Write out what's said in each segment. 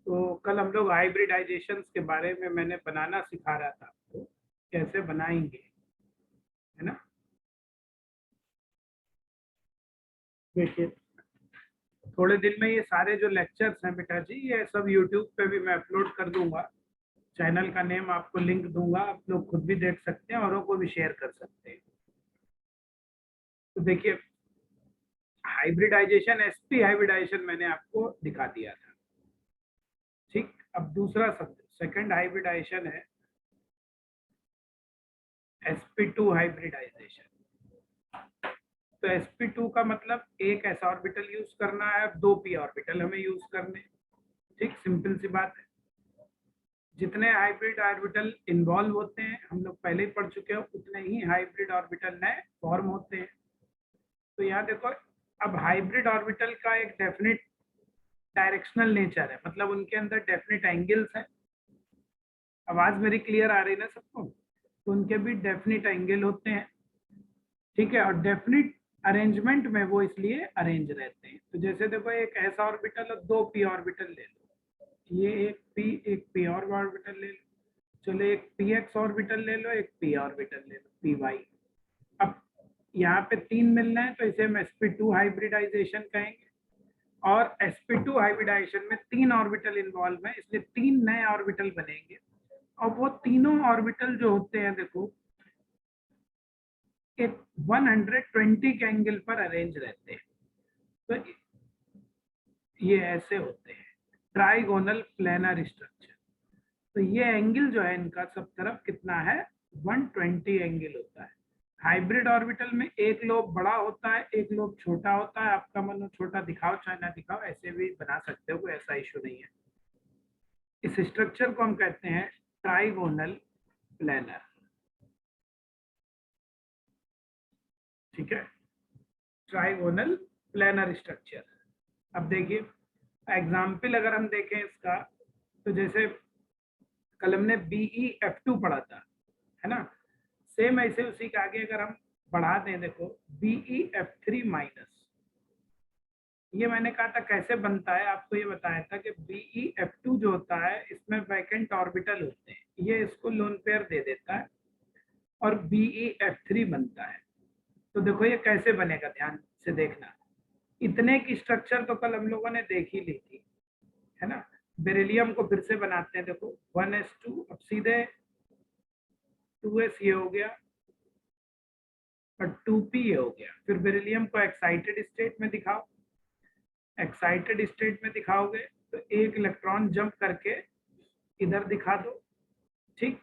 तो कल हम लोग हाइब्रिडाइजेशन के बारे में मैंने बनाना सिखा रहा था आपको, कैसे बनाएंगे, है ना। देखिए, थोड़े दिन में ये सारे जो लेक्चर्स हैं बेटा जी, ये सब यूट्यूब पे भी मैं अपलोड कर दूंगा। चैनल का नेम आपको लिंक दूंगा, आप लोग खुद भी देख सकते हैं, औरों को भी शेयर कर सकते हैं। तो देखिए, हाइब्रिडाइजेशन, एसपी हाइब्रिडाइजेशन मैंने आपको दिखा दिया था। ठीक, अब दूसरा शब्द, सेकंड हाइब्रिडाइजेशन है sp2 हाइब्रिडाइजेशन। तो sp2 का मतलब एक s ऑर्बिटल यूज करना है, दो p ऑर्बिटल हमें यूज करने। ठीक, सिंपल सी बात है। जितने हाइब्रिड ऑर्बिटल इन्वॉल्व होते हैं, हम लोग पहले ही पढ़ चुके हैं, उतने ही हाइब्रिड ऑर्बिटल नए फॉर्म होते हैं। तो यहाँ देखो, अब हाइब्रिड ऑर्बिटल का एक डेफिनेट डायरेक्शनल नेचर है, मतलब उनके अंदर डेफिनेट एंगल्स हैं। आवाज मेरी क्लियर आ रही है ना सबको? तो उनके भी डेफिनेट एंगल होते हैं, ठीक है, और डेफिनेट अरेंजमेंट में वो इसलिए अरेंज रहते हैं। तो जैसे देखो, एक s ऑर्बिटल और दो p ऑर्बिटल ले लो, ये एक p और ऑर्बिटल ले लो, चलो एक px ऑर्बिटल ले लो, एक p ऑर्बिटल ले लो, py। अब यहाँ पे तीन मिलना है, तो इसे हम sp2 हाइब्रिडाइजेशन कहेंगे। और sp2 हाइब्रिडाइजेशन में तीन ऑर्बिटल इन्वॉल्व है, इसलिए तीन नए ऑर्बिटल बनेंगे। और वो तीनों ऑर्बिटल जो होते हैं, देखो, एक 120 के एंगल पर अरेंज रहते हैं। तो ये ऐसे होते हैं ट्राइगोनल प्लेनर स्ट्रक्चर। तो ये एंगल जो है इनका सब तरफ कितना है, 120 एंगल होता है। हाइब्रिड ऑर्बिटल में एक लोब बड़ा होता है, एक लोब छोटा होता है। आपका मन छोटा दिखाओ चाहे ना दिखाओ, ऐसे भी बना सकते हो, कोई ऐसा इशू नहीं है। इस स्ट्रक्चर को हम कहते हैं ट्राइगोनल प्लेनर। ठीक है, ट्राइगोनल प्लेनर स्ट्रक्चर। अब देखिए, एग्जाम्पल अगर हम देखें इसका, तो जैसे कल हमने BeF2 पढ़ा था, है ना। सेम ऐसे उसी के आगे अगर हम बढ़ा दें, देखो BeF3 माइनस, ये मैंने कहा था कैसे बनता है, आपको ये बताया था कि BeF2 जो होता है, इसमें वैकेंट ऑर्बिटल होते हैं, ये इसको लोन पेयर दे देता है, और BeF3 बनता है। तो देखो ये कैसे बनेगा, ध्यान से देखना। इतने की स्ट्रक्चर तो कल हम लोगों ने देख ही ली थी, है ना। बेरिलियम को फिर से बनाते हैं, देखो 1s2, अब सीधे 2s ये हो गया और 2p ये हो गया। फिर बेरिलियम को एक्साइटेड स्टेट में दिखाओ, एक्साइटेड स्टेट में दिखाओगे तो एक इलेक्ट्रॉन जंप करके इधर दिखा दो। ठीक,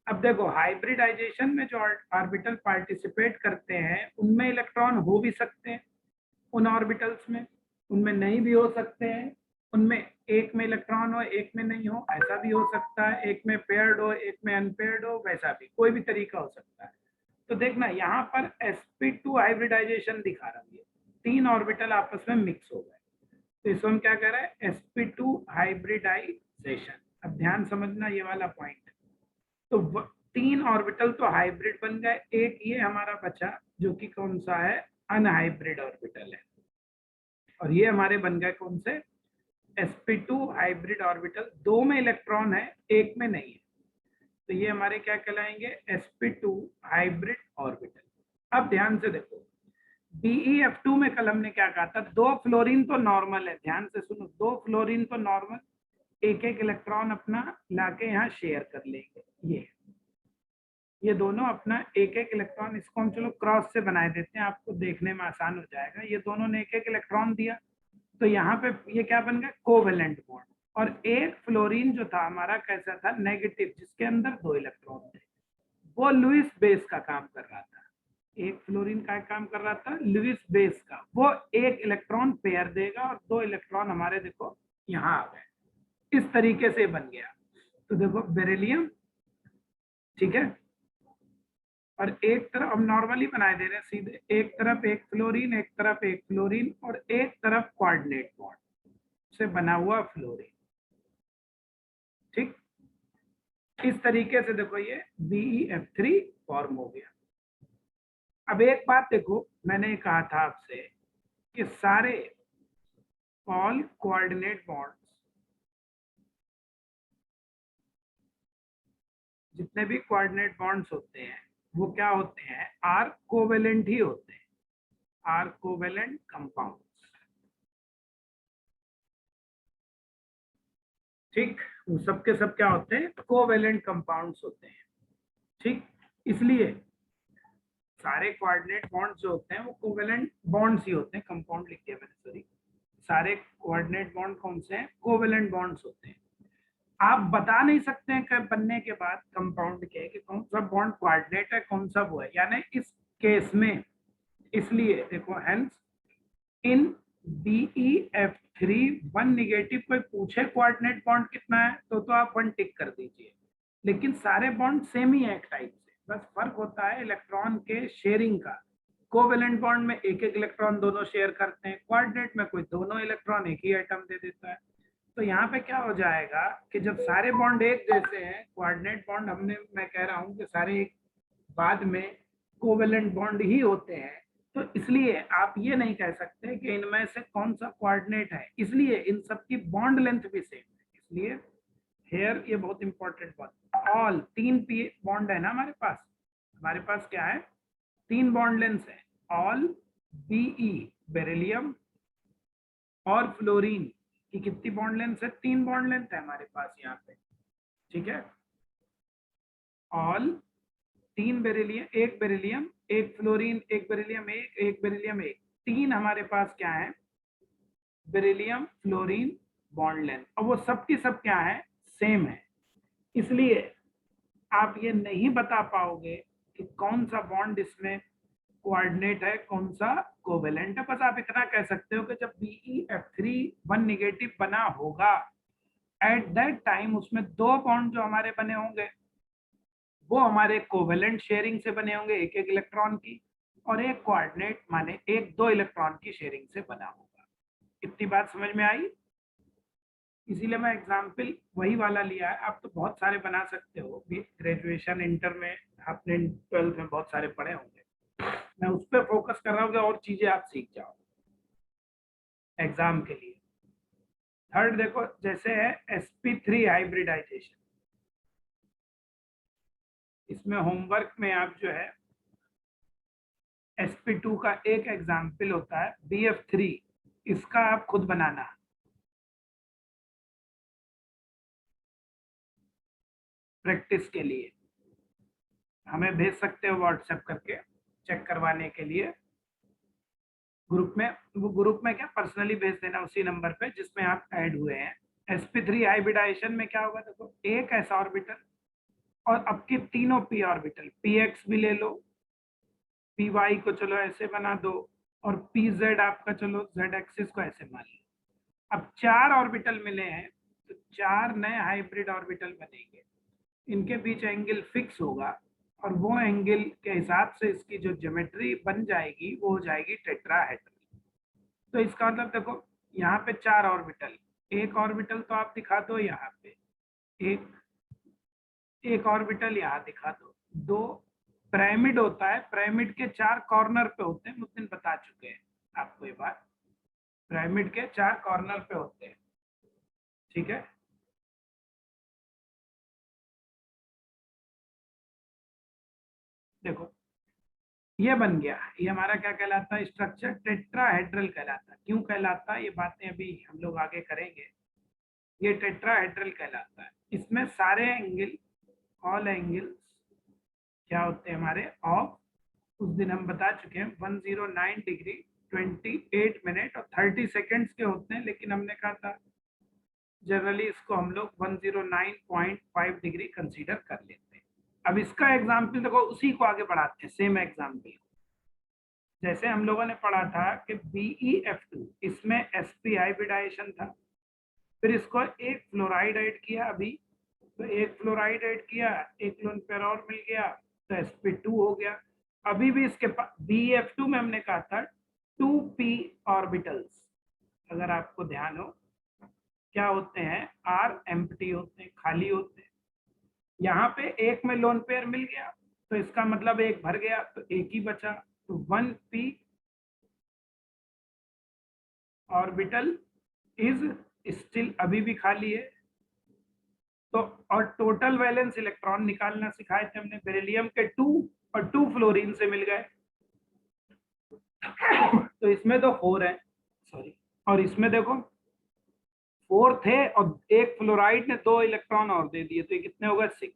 अब देखो हाइब्रिडाइजेशन में जो ऑर्बिटल पार्टिसिपेट करते हैं, उनमें इलेक्ट्रॉन हो भी सकते हैं, उन ऑर्बिटल्स में, उनमें नहीं भी हो सकते हैं। उनमें एक में इलेक्ट्रॉन हो, एक में नहीं हो, ऐसा भी हो सकता है। एक में पेयर्ड हो, एक में अनपेयर्ड हो, वैसा भी कोई भी तरीका हो सकता है। तो देखना यहाँ पर sp2 हाइब्रिडाइजेशन दिखा रहा है, तीन ऑर्बिटल आपस में मिक्स हो गए। तो इसको हम क्या कह रहे हैं, sp2 हाइब्रिडाइजेशन। अब ध्यान समझना ये वाला पॉइंट। तो तीन ऑर्बिटल तो हाइब्रिड बन गए, एक ये हमारा बचा जो कि कौन सा है, अनहाइब्रिड ऑर्बिटल है। और ये हमारे बन गए कौन से, sp2 हाइब्रिड ऑर्बिटल। दो में इलेक्ट्रॉन है, एक में नहीं है, तो ये हमारे क्या कहलाएंगे, sp2 हाइब्रिड ऑर्बिटल। अब ध्यान से देखो, BeF2 में कल हमने क्या कहा था, दो फ्लोरीन तो नॉर्मल है, ध्यान से सुनो, दो फ्लोरीन तो नॉर्मल, एक एक इलेक्ट्रॉन अपना लाके यहाँ शेयर कर लेंगे। ये दोनों अपना एक एक इलेक्ट्रॉन, इसको हम चलो क्रॉस से बनाए देते हैं, आपको देखने में आसान हो जाएगा। ये दोनों ने एक एक इलेक्ट्रॉन दिया, तो यहाँ पे ये क्या बन गया, कोवेलेंट बॉन्ड। और एक फ्लोरीन जो था हमारा कैसा था, नेगेटिव, जिसके अंदर दो इलेक्ट्रॉन थे, वो लुईस बेस का काम कर रहा था। एक फ्लोरीन का काम कर रहा था, लुईस बेस का, वो एक इलेक्ट्रॉन पेयर देगा, और दो इलेक्ट्रॉन हमारे देखो यहाँ आ गए। इस तरीके से बन गया। तो देखो बेरिलियम, ठीक है, और एक तरफ हम नॉर्मली बनाए दे रहे हैं सीधे, एक तरफ एक फ्लोरीन, एक तरफ एक फ्लोरीन, और एक तरफ कोऑर्डिनेट बॉन्ड से बना हुआ फ्लोरीन। ठीक, इस तरीके से देखो ये BeF3 फॉर्म हो गया। अब एक बात देखो, मैंने कहा था आपसे कि सारे ऑल कोऑर्डिनेट बॉन्ड्स जितने भी कोऑर्डिनेट बॉन्ड्स होते हैं वो क्या होते हैं, आर कोवेलेंट ही होते हैं, आर कोवेलेंट कंपाउंड्स। ठीक, वो सब के सब क्या होते हैं, कोवेलेंट कंपाउंड्स होते हैं। ठीक, इसलिए सारे कोऑर्डिनेट बॉन्ड्स जो होते हैं वो कोवेलेंट बॉन्ड्स ही होते हैं, कंपाउंड लिख दिया मैंने, सॉरी। सारे कोऑर्डिनेट बॉन्ड कौन से हैं, कोवेलेंट बॉन्ड्स होते हैं। आप बता नहीं सकते हैं कि बनने के बाद कंपाउंड के कि कौन सा बॉन्ड कोऑर्डिनेट है, कौन सा वो है, यानी इस केस में। इसलिए देखो, हेंस इन BeF3 वन निगेटिव कोई पूछे कोऑर्डिनेट बॉन्ड कितना है तो आप वन टिक कर दीजिए, लेकिन सारे बॉन्ड सेम ही है एक टाइप से, बस फर्क होता है इलेक्ट्रॉन के शेयरिंग का। कोवेलेंट बॉन्ड में एक एक इलेक्ट्रॉन दोनों शेयर करते हैं, कोऑर्डिनेट में कोई दोनों इलेक्ट्रॉन एक ही एटम दे देता है। तो यहाँ पे क्या हो जाएगा कि जब सारे बॉन्ड एक जैसे हैं, कोऑर्डिनेट बॉन्ड मैं कह रहा हूँ कि सारे एक बाद में कोवेलेंट बॉन्ड ही होते हैं, तो इसलिए आप ये नहीं कह सकते कि इनमें से कौन सा कोऑर्डिनेट है, इसलिए इन सब की बॉन्ड लेंथ भी सेम है। इसलिए हेयर ये बहुत इंपॉर्टेंट बात, ऑल तीन पी बॉन्ड है ना हमारे पास क्या है, तीन बॉन्ड लेंथ है, ऑल Be बेरिलियम और फ्लोरीन की कितनी बॉन्ड लेंथ है, तीन बॉन्ड लेंथ है हमारे पास यहाँ पे। ठीक है, ऑल तीन बेरिलियम, एक बेरिलियम, एक फ्लोरीन, एक बेरिलियम एक बेरिलियम एक, तीन हमारे पास क्या है, बेरिलियम फ्लोरीन बॉन्ड लेंथ, और वो सब की सब क्या है, सेम है। इसलिए आप ये नहीं बता पाओगे कि कौन सा बॉन्ड इसमें कोऑर्डिनेट है, कौन सा कोवेलेंट है। बस आप इतना कह सकते हो कि जब BeF3 वन नेगेटिव बना होगा, एट दैट टाइम उसमें दो बॉन्ड जो हमारे बने होंगे वो हमारे कोवेलेंट शेयरिंग से बने होंगे, एक एक इलेक्ट्रॉन की, और एक कोऑर्डिनेट माने एक दो इलेक्ट्रॉन की शेयरिंग से बना होगा। इतनी बात समझ में आई? इसीलिए मैं एग्जाम्पल वही वाला लिया है, आप तो बहुत सारे बना सकते हो, ग्रेजुएशन इंटर में आपने 12th में बहुत सारे पढ़े होंगे, मैं उस पर फोकस कर रहा हूँ कि और चीजें आप सीख जाओ एग्जाम के लिए। थर्ड देखो, जैसे है sp3 हाइब्रिडाइजेशन, इसमें होमवर्क में आप जो है sp2 का एक एग्जाम्पल होता है BF3, इसका आप खुद बनाना, प्रैक्टिस के लिए हमें भेज सकते हो व्हाट्सएप करके चेक करवाने के लिए ग्रुप में। वो ग्रुप में क्या पर्सनली भेज देना उसी नंबर पे जिसमें आप ऐड हुए हैं। sp3 हाइब्रिडाइजेशन में क्या होगा, देखो एक s ऑर्बिटल और अब के तीनों p ऑर्बिटल, px भी ले लो, py को चलो ऐसे बना दो, और pz आपका चलो z एक्सिस को ऐसे मान लो। अब चार ऑर्बिटल मिले हैं तो चार नए हाइब्रिड ऑर्बिटल बनेंगे, इनके बीच एंगल फिक्स होगा, और वो एंगल के हिसाब से इसकी जो ज्योमेट्री बन जाएगी वो हो जाएगी टेट्राहेड्रल। तो इसका मतलब देखो, यहाँ पे चार ऑर्बिटल, एक ऑर्बिटल तो आप दिखा दो यहाँ पे, एक एक ऑर्बिटल यहाँ दिखा दो, दो पिरामिड होता है, पिरामिड के चार कॉर्नर पे होते हैं, उस दिन बता चुके हैं आपको ये बात, पिरामिड के चार कॉर्नर पे होते हैं। ठीक है, देखो ये बन गया, ये हमारा क्या कहलाता है, स्ट्रक्चर टेट्राहेड्रल कहलाता है। क्यों कहलाता है, ये बातें अभी हम लोग आगे करेंगे। ये टेट्राहेड्रल कहलाता है, इसमें सारे एंगल, ऑल एंगल्स क्या होते हैं हमारे ऑफ, उस दिन हम बता चुके हैं 109 डिग्री 28 मिनट और 30 सेकेंड्स के होते हैं, लेकिन हमने कहा था जनरली इसको हम लोग 109.5 डिग्री कंसीडर कर लेते हैं। अब इसका एग्जाम्पल देखो, उसी को आगे बढ़ाते हैं, सेम एग्जाम्पल। जैसे हम लोगों ने पढ़ा था कि BeF2 इसमें sp हाइब्रिडाइजेशन था, फिर इसको एक फ्लोराइड ऐड किया अभी, तो एक फ्लोराइड ऐड किया, एक लोन पेयर और मिल गया, तो sp2 हो गया। अभी भी इसके पास BeF2 में हमने कहा था 2p ऑर्बिटल्स, अगर आपको ध्यान हो क्या होते हैं, आर एम्प्टी होते हैं, खाली होते हैं। यहाँ पे एक में लोन पेयर मिल गया तो इसका मतलब एक भर गया तो एक ही बचा, तो 1p ऑर्बिटल इज स्टिल अभी भी खाली है। तो और टोटल वैलेंस इलेक्ट्रॉन निकालना सिखाए थे हमने, बेरिलियम के 2 और 2 फ्लोरीन से मिल गए। तो इसमें तो 4 है, सॉरी, और इसमें देखो 4 थे और एक फ्लोराइड ने 2 इलेक्ट्रॉन और दे दिए, तो ये कितने होगा 6।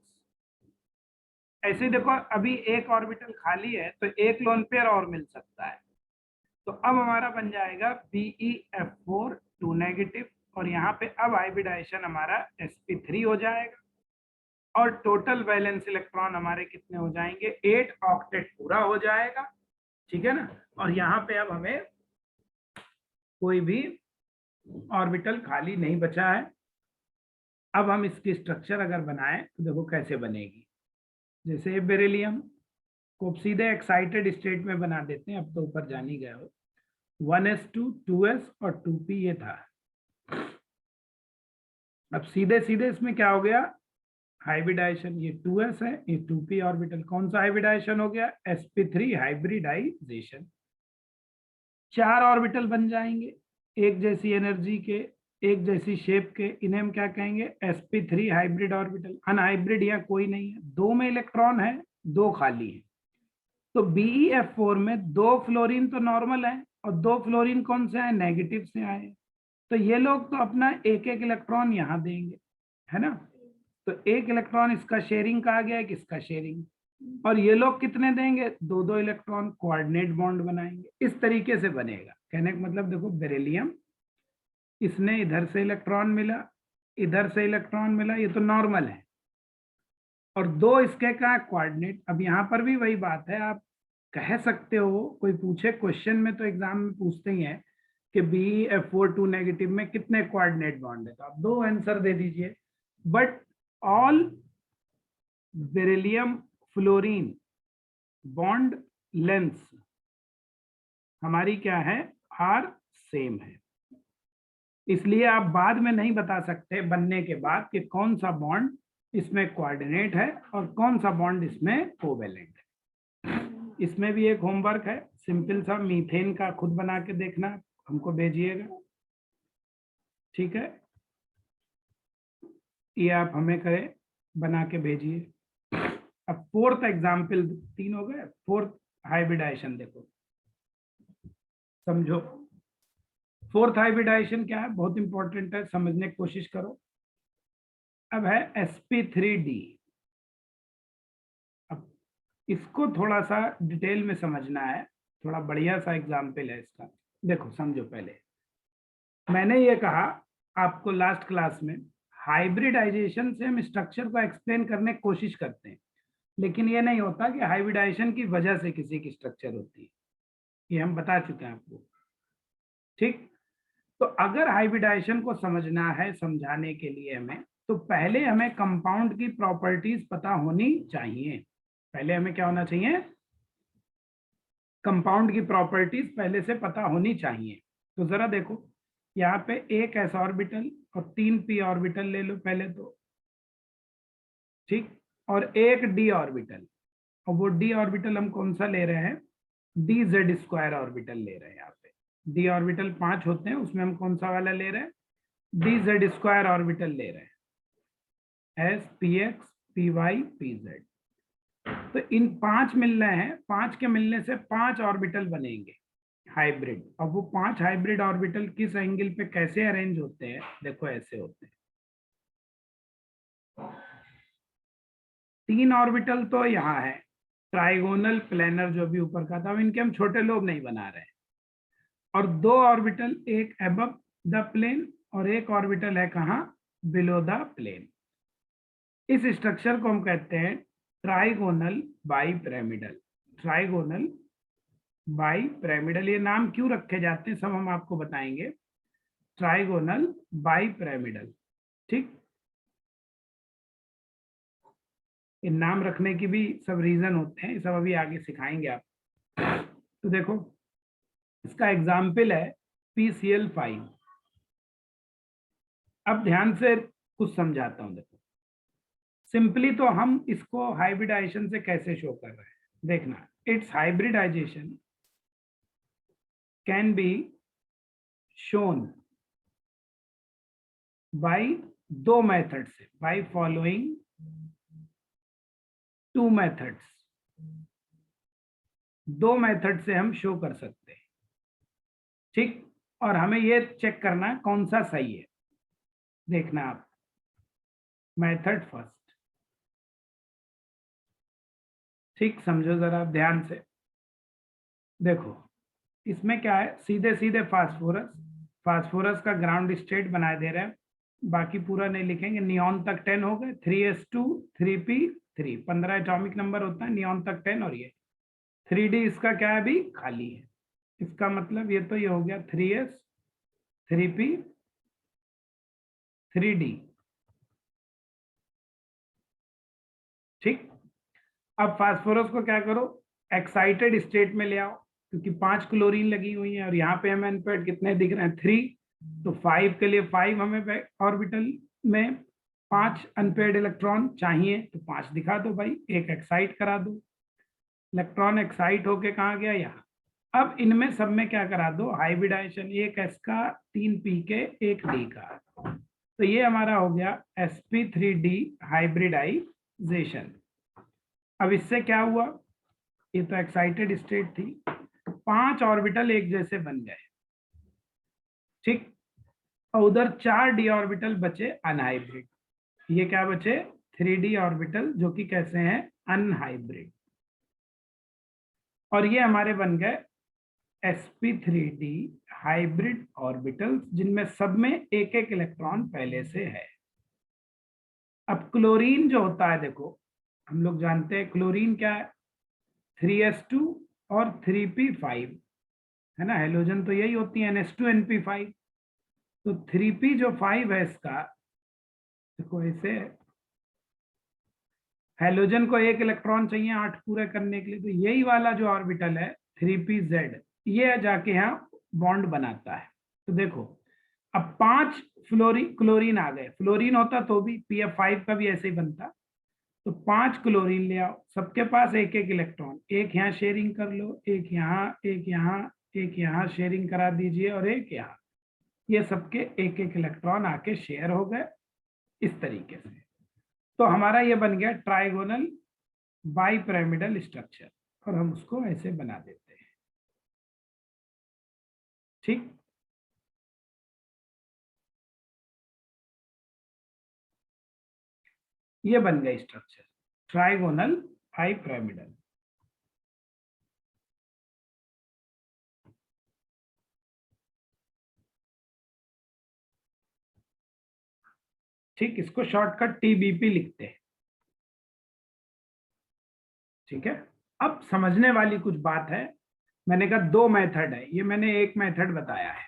ऐसे ही देखो अभी एक ऑर्बिटल खाली है तो एक लोन पेयर और मिल सकता है। तो अब हमारा बन जाएगा BeF4 2 नेगेटिव, और यहाँ पे अब हाइब्रिडाइजेशन हमारा sp3 हो जाएगा और टोटल वैलेंस इलेक्ट्रॉन हमारे कितने हो जाएंगे 8 ऑक्टेट पूरा हो जाएगा, ठीक है ना। और यहाँ पे अब हमें कोई भी ऑर्बिटल खाली नहीं बचा है। अब हम इसकी स्ट्रक्चर अगर बनाएं तो देखो कैसे बनेगी। जैसे बेरिलियम को सीधे एक्साइटेड स्टेट में बना देते हैं, अब तो ऊपर जान ही गए हो। 1s2 2s और 2p ये था। अब सीधे सीधे इसमें क्या हो गया हाइब्रिडाइजेशन, ये 2s है, ये 2p ऑर्बिटल, कौन सा हाइब्रिडाइजेशन हो गया sp3 हाइब्रिडाइजेशन। 4 ऑर्बिटल बन जाएंगे एक जैसी एनर्जी के, एक जैसी शेप के, इन्हें हम क्या कहेंगे sp3 हाइब्रिड ऑर्बिटल। अनहाइब्रिड या कोई नहीं है, 2 में इलेक्ट्रॉन है 2 खाली है। तो BeF4 में 2 फ्लोरीन तो नॉर्मल है और 2 फ्लोरीन कौन से आए नेगेटिव से आए, तो ये लोग तो अपना एक एक इलेक्ट्रॉन यहाँ देंगे, है ना। तो एक इलेक्ट्रॉन इसका शेयरिंग कहा गया है, किसका शेयरिंग, और ये लोग कितने देंगे 2 इलेक्ट्रॉन, कोऑर्डिनेट बॉन्ड बनाएंगे। इस तरीके से बनेगा। कहने का मतलब देखो बेरिलियम, इसने इधर से इलेक्ट्रॉन मिला, इधर से इलेक्ट्रॉन मिला, ये तो नॉर्मल है, और 2 इसके का कोऑर्डिनेट। अब यहाँ पर भी वही बात है, आप कह सकते हो, कोई पूछे क्वेश्चन में तो एग्जाम में पूछते ही है कि BeF4 2 नेगेटिव में कितने कोऑर्डिनेट बॉन्ड है, तो आप 2 आंसर दे दीजिए। But all beryllium fluorine bond length हमारी क्या है आर सेम है, इसलिए आप बाद में नहीं बता सकते बनने के बाद कि कौन सा बॉन्ड इसमें कोऑर्डिनेट है और कौन सा बॉन्ड इसमें कोवेलेंट है। इसमें भी एक होमवर्क है सिंपल सा, मीथेन का खुद बना के देखना, हमको भेजिएगा, ठीक है। ये आप हमें करें बना के भेजिए। अब फोर्थ एग्जाम्पल, 3 हो गए, फोर्थ हाइब्रिडाइजेशन देखो, समझो। फोर्थ हाइब्रिडाइजेशन क्या है, बहुत इंपॉर्टेंट है, समझने की कोशिश करो। अब है sp3d। अब इसको थोड़ा सा डिटेल में समझना है, थोड़ा बढ़िया सा एग्जाम्पल है इसका। देखो समझो, पहले मैंने ये कहा आपको लास्ट क्लास में, हाइब्रिडाइजेशन से हम स्ट्रक्चर को एक्सप्लेन करने की कोशिश करते हैं, लेकिन ये नहीं होता कि हाइब्रिडाइजेशन की वजह से किसी की स्ट्रक्चर होती है, ये हम बता चुके हैं आपको, ठीक। तो अगर हाइब्रिडाइजेशन को समझना है समझाने के लिए हमें, तो पहले हमें कंपाउंड की प्रॉपर्टीज पता होनी चाहिए। पहले हमें क्या होना चाहिए, कंपाउंड की प्रॉपर्टीज पहले से पता होनी चाहिए। तो जरा देखो, यहाँ पे एक s ऑर्बिटल और 3 p ऑर्बिटल ले लो पहले तो, ठीक, और एक d ऑर्बिटल, और वो d ऑर्बिटल हम कौन सा ले रहे हैं, dz² ऑर्बिटल ले रहे हैं। यहाँ पे d ऑर्बिटल 5 होते हैं, उसमें हम कौन सा वाला ले रहे हैं, dz² ऑर्बिटल ले रहे हैं, s px py pz। तो इन 5 मिल रहे हैं, 5 के मिलने से 5 ऑर्बिटल बनेंगे हाइब्रिड। अब वो 5 हाइब्रिड ऑर्बिटल किस एंगल पे कैसे अरेंज होते हैं, देखो ऐसे होते हैं। 3 ऑर्बिटल तो यहाँ है, ट्राइगोनल प्लेनर जो भी ऊपर का था, इनके हम छोटे लोब नहीं बना रहे हैं। और 2 ऑर्बिटल, एक अबव द प्लेन और एक ऑर्बिटल है कहाँ, बिलो द प्लेन। इस स्ट्रक्चर को हम कहते हैं ट्राइगोनल बाईपिरामिडल। ट्राइगोनल बाईपिरामिडल, ये नाम क्यों रखे जाते हैं सब हम आपको बताएंगे। ट्राइगोनल बाईपिरामिडल, ठीक। इन नाम रखने की भी सब रीजन होते हैं, सब अभी आगे सिखाएंगे आप। तो देखो इसका एग्जाम्पल है PCl5। अब ध्यान से कुछ समझाता हूं, देखो सिंपली तो हम इसको हाइब्रिडाइजेशन से कैसे शो कर रहे हैं, देखना। Its hybridisation can be shown by दो मेथड से, बाय फॉलोइंग टू मेथड्स, दो मेथड से हम शो कर सकते हैं। ठीक, और हमें ये चेक करना है कौन सा सही है। देखना आप, मेथड फर्स्ट। ठीक, समझो जरा ध्यान से। देखो इसमें क्या है, सीधे सीधे फास्फोरस, फास्फोरस का ग्राउंड स्टेट बनाए दे रहे हैं, बाकी पूरा नहीं लिखेंगे। नियॉन तक 10 हो गए, 3s2 3p3, 15 एटॉमिक नंबर होता है, नियॉन तक 10, और ये 3d इसका क्या है, अभी खाली है। इसका मतलब ये तो ये हो गया 3s 3p 3d। ठीक, अब फास्फोरस को क्या करो, एक्साइटेड स्टेट में ले आओ, क्योंकि 5 क्लोरीन लगी हुई है और यहाँ पे हमें अनपेड कितने दिख रहे हैं, 3। तो 5 के लिए 5 हमें ऑर्बिटल में 5 अनपेड इलेक्ट्रॉन चाहिए, तो 5 दिखा दो भाई, एक एक्साइट करा दो। इलेक्ट्रॉन एक्साइट होके कहाँ गया, यहाँ। अब इनमें सब में क्या करा दो, हाइब्रिडाइजेशन, एक एस का 3p के एक डी का, तो ये हमारा हो गया sp3d हाइब्रिडाइजेशन। अब इससे क्या हुआ, ये तो एक्साइटेड स्टेट थी, 5 ऑर्बिटल एक जैसे बन गए। ठीक, और उधर 4 डी ऑर्बिटल बचे अनहाइब्रिड। ये क्या बचे, 3d ऑर्बिटल जो कि कैसे हैं, अनहाइब्रिड। और ये हमारे बन गए sp3d हाइब्रिड ऑर्बिटल्स, जिनमें सब में एक एक इलेक्ट्रॉन पहले से है। अब क्लोरीन जो होता है, देखो हम लोग जानते हैं क्लोरीन क्या है, 3s2 और 3p5, है ना, हेलोजन तो यही होती है, NH2NP5। तो 3p जो 5 है इसका, देखो ऐसे हेलोजन को एक इलेक्ट्रॉन चाहिए 8 पूरे करने के लिए, तो यही वाला जो ऑर्बिटल है 3pz, ये जाके यहाँ बॉन्ड बनाता है। तो देखो अब 5 क्लोरीन आ गए, फ्लोरीन होता तो भी pf5 का भी ऐसे ही बनता। तो 5 क्लोरीन ले आओ, सबके पास एक एक इलेक्ट्रॉन, एक यहाँ शेयरिंग कर लो, एक यहाँ, एक यहाँ, एक यहाँ शेयरिंग करा दीजिए, और एक यहाँ, ये सबके एक एक इलेक्ट्रॉन आके शेयर हो गए इस तरीके से। तो हमारा ये बन गया ट्राइगोनल बाइपिरामिडल स्ट्रक्चर, और हम उसको ऐसे बना देते हैं। ठीक, ये बन गया स्ट्रक्चर ट्राइगोनल बाइपिरामिडल। ठीक, इसको शॉर्टकट टीबीपी लिखते हैं। ठीक है, अब समझने वाली कुछ बात है। मैंने कहा दो मेथड है, ये मैंने एक मेथड बताया है,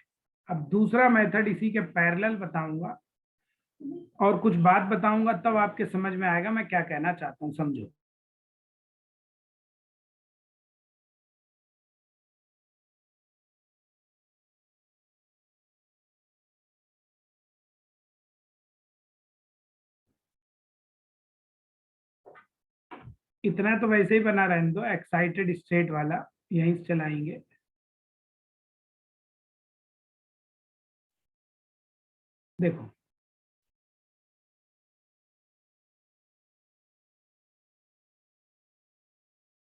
अब दूसरा मेथड इसी के पैरेलल बताऊंगा और कुछ बात बताऊंगा, तब आपके समझ में आएगा मैं क्या कहना चाहता हूं, समझो। इतना तो वैसे ही बना रहने दो, एक्साइटेड स्टेट वाला यहीं से चलाएंगे। देखो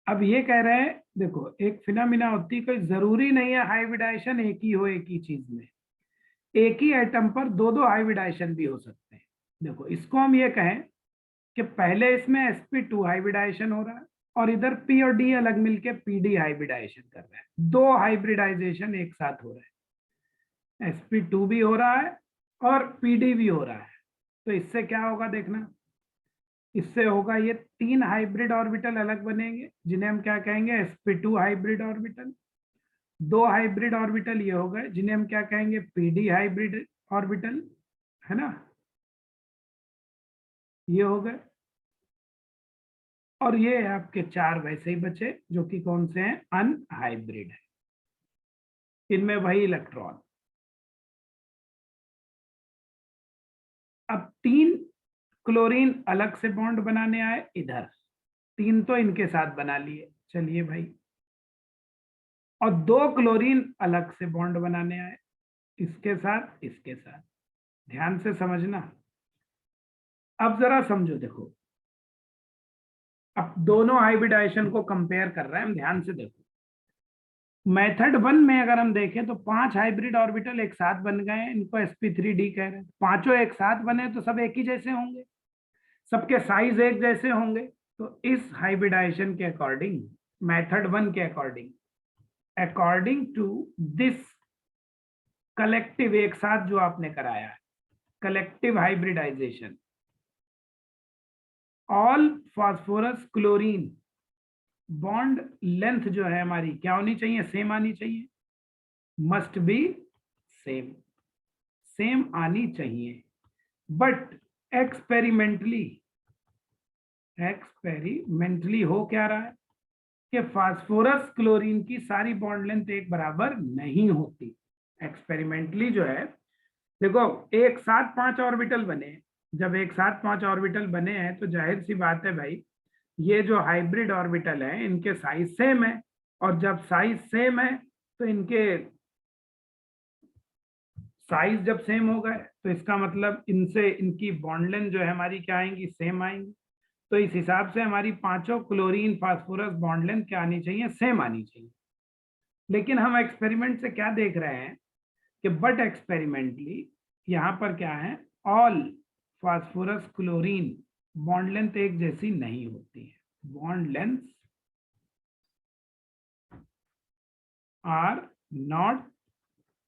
अब ये कह रहे हैं, देखो एक फिनोमिना होती, कोई जरूरी नहीं है हाइब्रिडाइजेशन एक ही हो एक ही चीज में, एक ही एटम पर दो दो हाइब्रिडाइजेशन भी हो सकते हैं। देखो इसको हम ये कहें कि पहले इसमें sp2 हाइब्रिडाइजेशन हो रहा है, और इधर p और d अलग मिलके pd हाइब्रिडाइजेशन कर रहे हैं, दो हाइब्रिडाइजेशन एक साथ हो रहे हैं, sp2 भी हो रहा है और pd भी हो रहा है। तो इससे क्या होगा देखना, इससे होगा ये 3 हाइब्रिड ऑर्बिटल अलग बनेंगे, जिन्हें हम क्या कहेंगे, sp2 हाइब्रिड ऑर्बिटल। दो हाइब्रिड ऑर्बिटल ये हो गए, जिन्हें हम क्या कहेंगे, pd हाइब्रिड ऑर्बिटल, है ना, ये हो गए। और ये आपके 4 वैसे ही बचे, जो कि कौन से हैं, अनहाइब्रिड है, इनमें वही इलेक्ट्रॉन। अब 3 क्लोरीन अलग से बॉन्ड बनाने आए इधर, 3 तो इनके साथ बना लिए, चलिए भाई, और 2 क्लोरीन अलग से बॉन्ड बनाने आए, इसके साथ इसके साथ। ध्यान से समझना, अब जरा समझो, देखो अब दोनों हाइब्रिडाइजेशन को कंपेयर कर रहे हैं हम, ध्यान से देखो। मेथड 1 में अगर हम देखें तो 5 हाइब्रिड ऑर्बिटल एक साथ बन गए हैं, इनको sp3d कह रहे हैं। पांचों एक साथ बने तो सब एक ही जैसे होंगे, सबके साइज एक जैसे होंगे। तो इस हाइब्रिडाइजेशन के अकॉर्डिंग, मेथड 1 के according, according to this collective, एक साथ जो आपने कराया है collective hybridisation, all phosphorus chlorine bond length जो है हमारी क्या होनी चाहिए, सेम आनी चाहिए, मस्ट बी सेम, सेम आनी चाहिए। बट एक्सपेरिमेंटली, एक्सपेरिमेंटली हो क्या रहा है कि फास्फोरस क्लोरीन की सारी बॉन्ड लेंथ एक बराबर नहीं होती। एक्सपेरिमेंटली जो है, देखो एक साथ 5 ऑर्बिटल बने, जब एक साथ 5 ऑर्बिटल बने हैं तो जाहिर सी बात है भाई, ये जो हाइब्रिड ऑर्बिटल है इनके साइज सेम है, और जब साइज सेम है तो इनके साइज जब सेम हो गए तो इसका मतलब इनसे इनकी बॉन्ड लेंथ जो है हमारी क्या आएंगी, सेम आएंगी। तो इस हिसाब से हमारी पांचों क्लोरीन फास्फोरस बॉन्ड लेंथ क्या आनी चाहिए, सेम आनी चाहिए। लेकिन हम एक्सपेरिमेंट से क्या देख रहे हैं कि बट एक्सपेरिमेंटली यहाँ पर क्या है, all phosphorus chlorine bond length एक जैसी नहीं होती है, bond length are not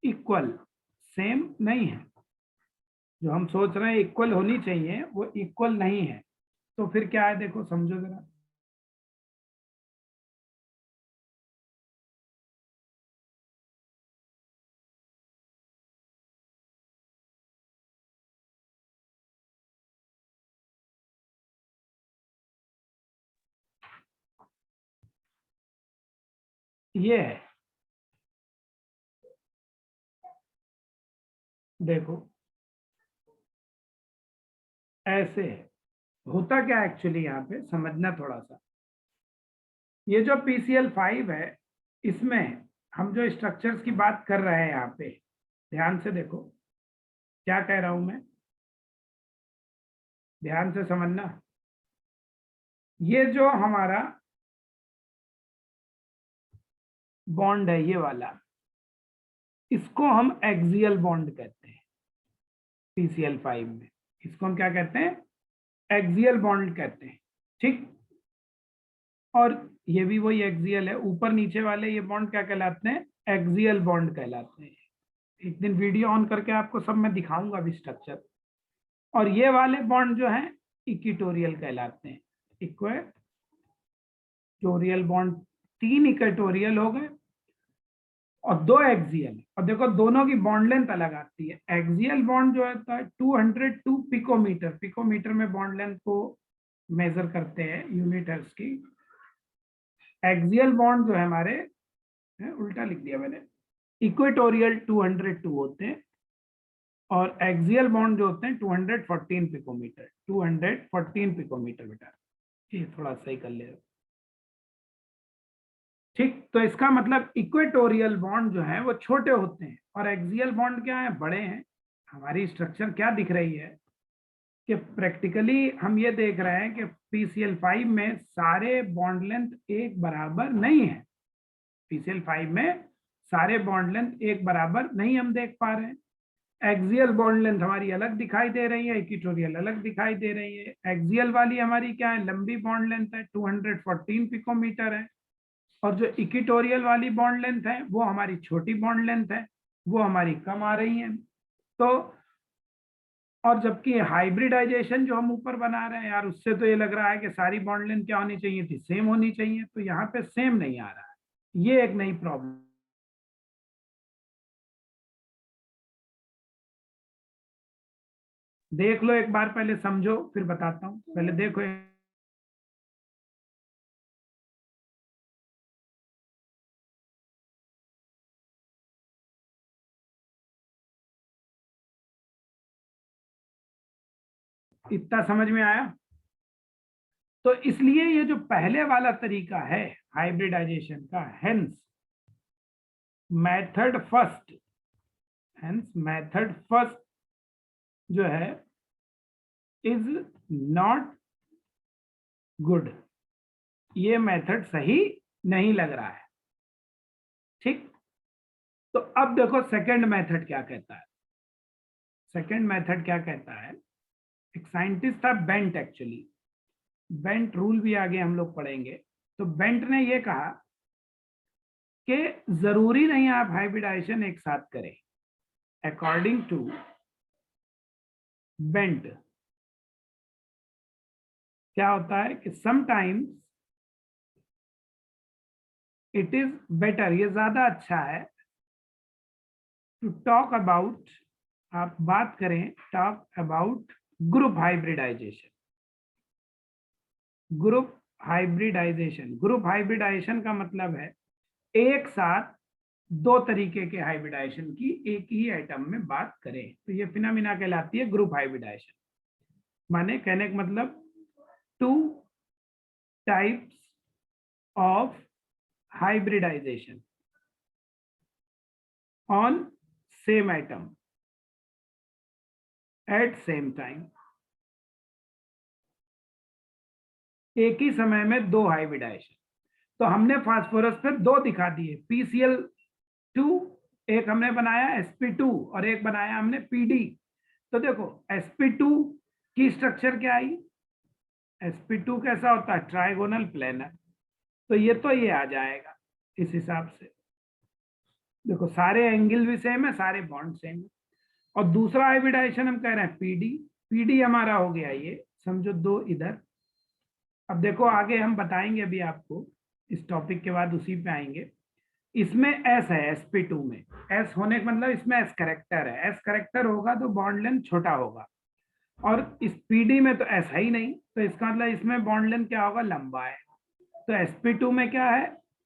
equal, same नहीं है। जो हम सोच रहे हैं इक्वल होनी चाहिए वो इक्वल नहीं है। तो फिर क्या है, देखो समझो जरा। ये है, देखो ऐसे है। होता क्या एक्चुअली यहाँ पे समझना थोड़ा सा, ये जो PCl5 है इसमें हम जो स्ट्रक्चर्स की बात कर रहे हैं यहाँ पे, ध्यान से देखो क्या कह रहा हूं मैं, ध्यान से समझना। ये जो हमारा बॉन्ड है ये वाला, इसको हम एक्सियल बॉन्ड कहते हैं PCl5 में। इसको हम क्या कहते हैं, एक्सियल बॉन्ड कहते हैं, ठीक। और ये भी वही एक्सियल है, ऊपर नीचे वाले ये बॉन्ड क्या कहलाते हैं, एक्सियल बॉन्ड कहलाते हैं। एक दिन वीडियो ऑन करके आपको सब मैं दिखाऊंगा अभी स्ट्रक्चर। और ये वाले बॉन्ड जो हैं इक्वेटोरियल कहलाते हैं, इक्वेटोरियल बॉन्ड। 3 इक्वेटोरियल हो गए और 2 एक्सियल। और देखो दोनों की बॉन्ड लेंथ अलग आती है। एक्सियल बॉन्ड जो होता है 202 पिकोमीटर, पिकोमीटर में बॉन्ड लेंथ को मेजर करते हैं, यूनिट है उसकी। एक्सियल बॉन्ड जो है हमारे, उल्टा लिख दिया मैंने, इक्वेटोरियल 202 होते हैं, और एक्सियल बॉन्ड जो होते हैं 214 पिकोमीटर, 214 पिकोमीटर। बेटा ये थोड़ा सही कर ले, ठीक। तो इसका मतलब इक्वेटोरियल बॉन्ड जो है वो छोटे होते हैं और एक्सियल बॉन्ड क्या है, बड़े हैं। हमारी स्ट्रक्चर क्या दिख रही है कि प्रैक्टिकली हम ये देख रहे हैं कि PCl5 में सारे बॉन्ड लेंथ एक बराबर नहीं है। PCl5 में सारे बॉन्ड लेंथ एक बराबर नहीं हम देख पा रहे हैं। एक्सियल बॉन्ड लेंथ हमारी अलग दिखाई दे रही है, इक्वेटोरियल अलग दिखाई दे रही है। एक्सियल वाली हमारी क्या है, लंबी बॉन्ड लेंथ है, 214 पिकोमीटर है। और जो इक्वेटोरियल वाली बॉन्ड लेंथ है वो हमारी छोटी बॉन्ड लेंथ है, वो हमारी कम आ रही है। तो और जबकि हाइब्रिडाइजेशन जो हम ऊपर बना रहे हैं यार, उससे तो ये लग रहा है कि सारी बॉन्ड लेंथ क्या होनी चाहिए थी, सेम होनी चाहिए। तो यहाँ पे सेम नहीं आ रहा है, ये एक नई प्रॉब्लम। देख लो एक बार, पहले समझो फिर बताता हूँ, पहले देखो। इतना समझ में आया? तो इसलिए ये जो पहले वाला तरीका है हाइब्रिडाइजेशन का, hence method first, hence method first जो है इज नॉट गुड, ये मेथड सही नहीं लग रहा है। ठीक, तो अब देखो सेकंड मेथड क्या कहता है। सेकंड मेथड क्या कहता है, एक साइंटिस्ट था बेंट, एक्चुअली बेंट रूल भी आगे हम लोग पढ़ेंगे। तो बेंट ने ये कहा कि जरूरी नहीं आप हाइब्रिडाइजेशन एक साथ करें। अकॉर्डिंग टू बेंट क्या होता है कि समटाइम्स इट इज बेटर, ये ज्यादा अच्छा है, टू टॉक अबाउट, आप बात करें, talk about group hybridisation. Group hybridisation, group hybridisation का मतलब है एक साथ दो तरीके के हाइब्रिडाइजेशन की एक ही आइटम में बात करें, तो ये फिनोमिना कहलाती है ग्रुप हाइब्रिडाइजेशन। माने कहने का मतलब two types of hybridization on same atom at same time, एक ही समय में दो हाइब्रिडाइजेशन। तो हमने फास्फोरस पे दो दिखा दिए, PCl2, एक हमने बनाया sp2 और एक बनाया हमने pd। तो देखो sp2 की स्ट्रक्चर क्या आई, sp2 कैसा होता है, ट्राइगोनल प्लेनर, तो ये आ जाएगा इस हिसाब से। देखो सारे एंगल भी सेम है, सारे बॉन्ड सेम है। और दूसरा हाइब्रिडाइजेशन हम कह रहे हैं पीडी, पीडी हमारा हो गया ये, समझो दो इधर। अब देखो आगे हम बताएंगे अभी आपको, इस टॉपिक के बाद उसी पे आएंगे। इसमें एस है, sp2 में एस होने का मतलब इसमें एस करेक्टर है, एस करेक्टर होगा तो बॉन्ड लेंथ छोटा होगा, और इस पीडी में तो एस है ही नहीं, तो इसका मतलब इसमें बॉन्ड लेंथ क्या होगा, लंबा है। तो sp2 में क्या है,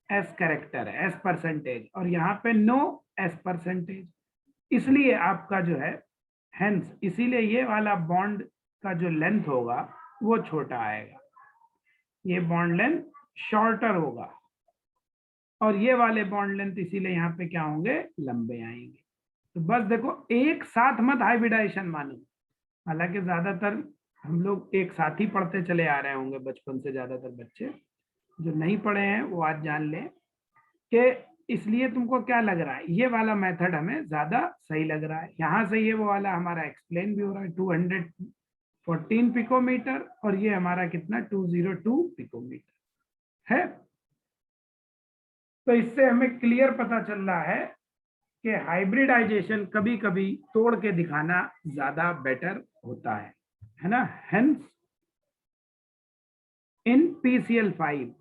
एस करेक्टर है, एस परसेंटेज, और यहाँ पे नो एस परसेंटेज, इसलिए आपका जो है हेंस, इसीलिए ये वाला बॉन्ड का जो लेंथ होगा वो छोटा आएगा, ये बॉन्ड लेंथ शॉर्टर होगा, और ये वाले बॉन्ड लेंथ इसीलिए यहाँ पे क्या होंगे, लंबे आएंगे। तो बस देखो एक साथ मत हाइब्रिडाइजेशन मानो, हालांकि ज्यादातर हम लोग एक साथ ही पढ़ते चले आ रहे होंगे बचपन से, ज्यादातर बच्चे जो नहीं पढ़े हैं वो आज जान लें कि इसलिए तुमको क्या लग रहा है, ये वाला मेथड हमें ज्यादा सही लग रहा है। यहां से ये वो वाला हमारा एक्सप्लेन भी हो रहा है, 214 पिकोमीटर, और ये हमारा कितना 202 पिकोमीटर है। तो इससे हमें क्लियर पता चल रहा है कि हाइब्रिडाइजेशन कभी कभी तोड़ के दिखाना ज्यादा बेटर होता है ना। Hence in PCl5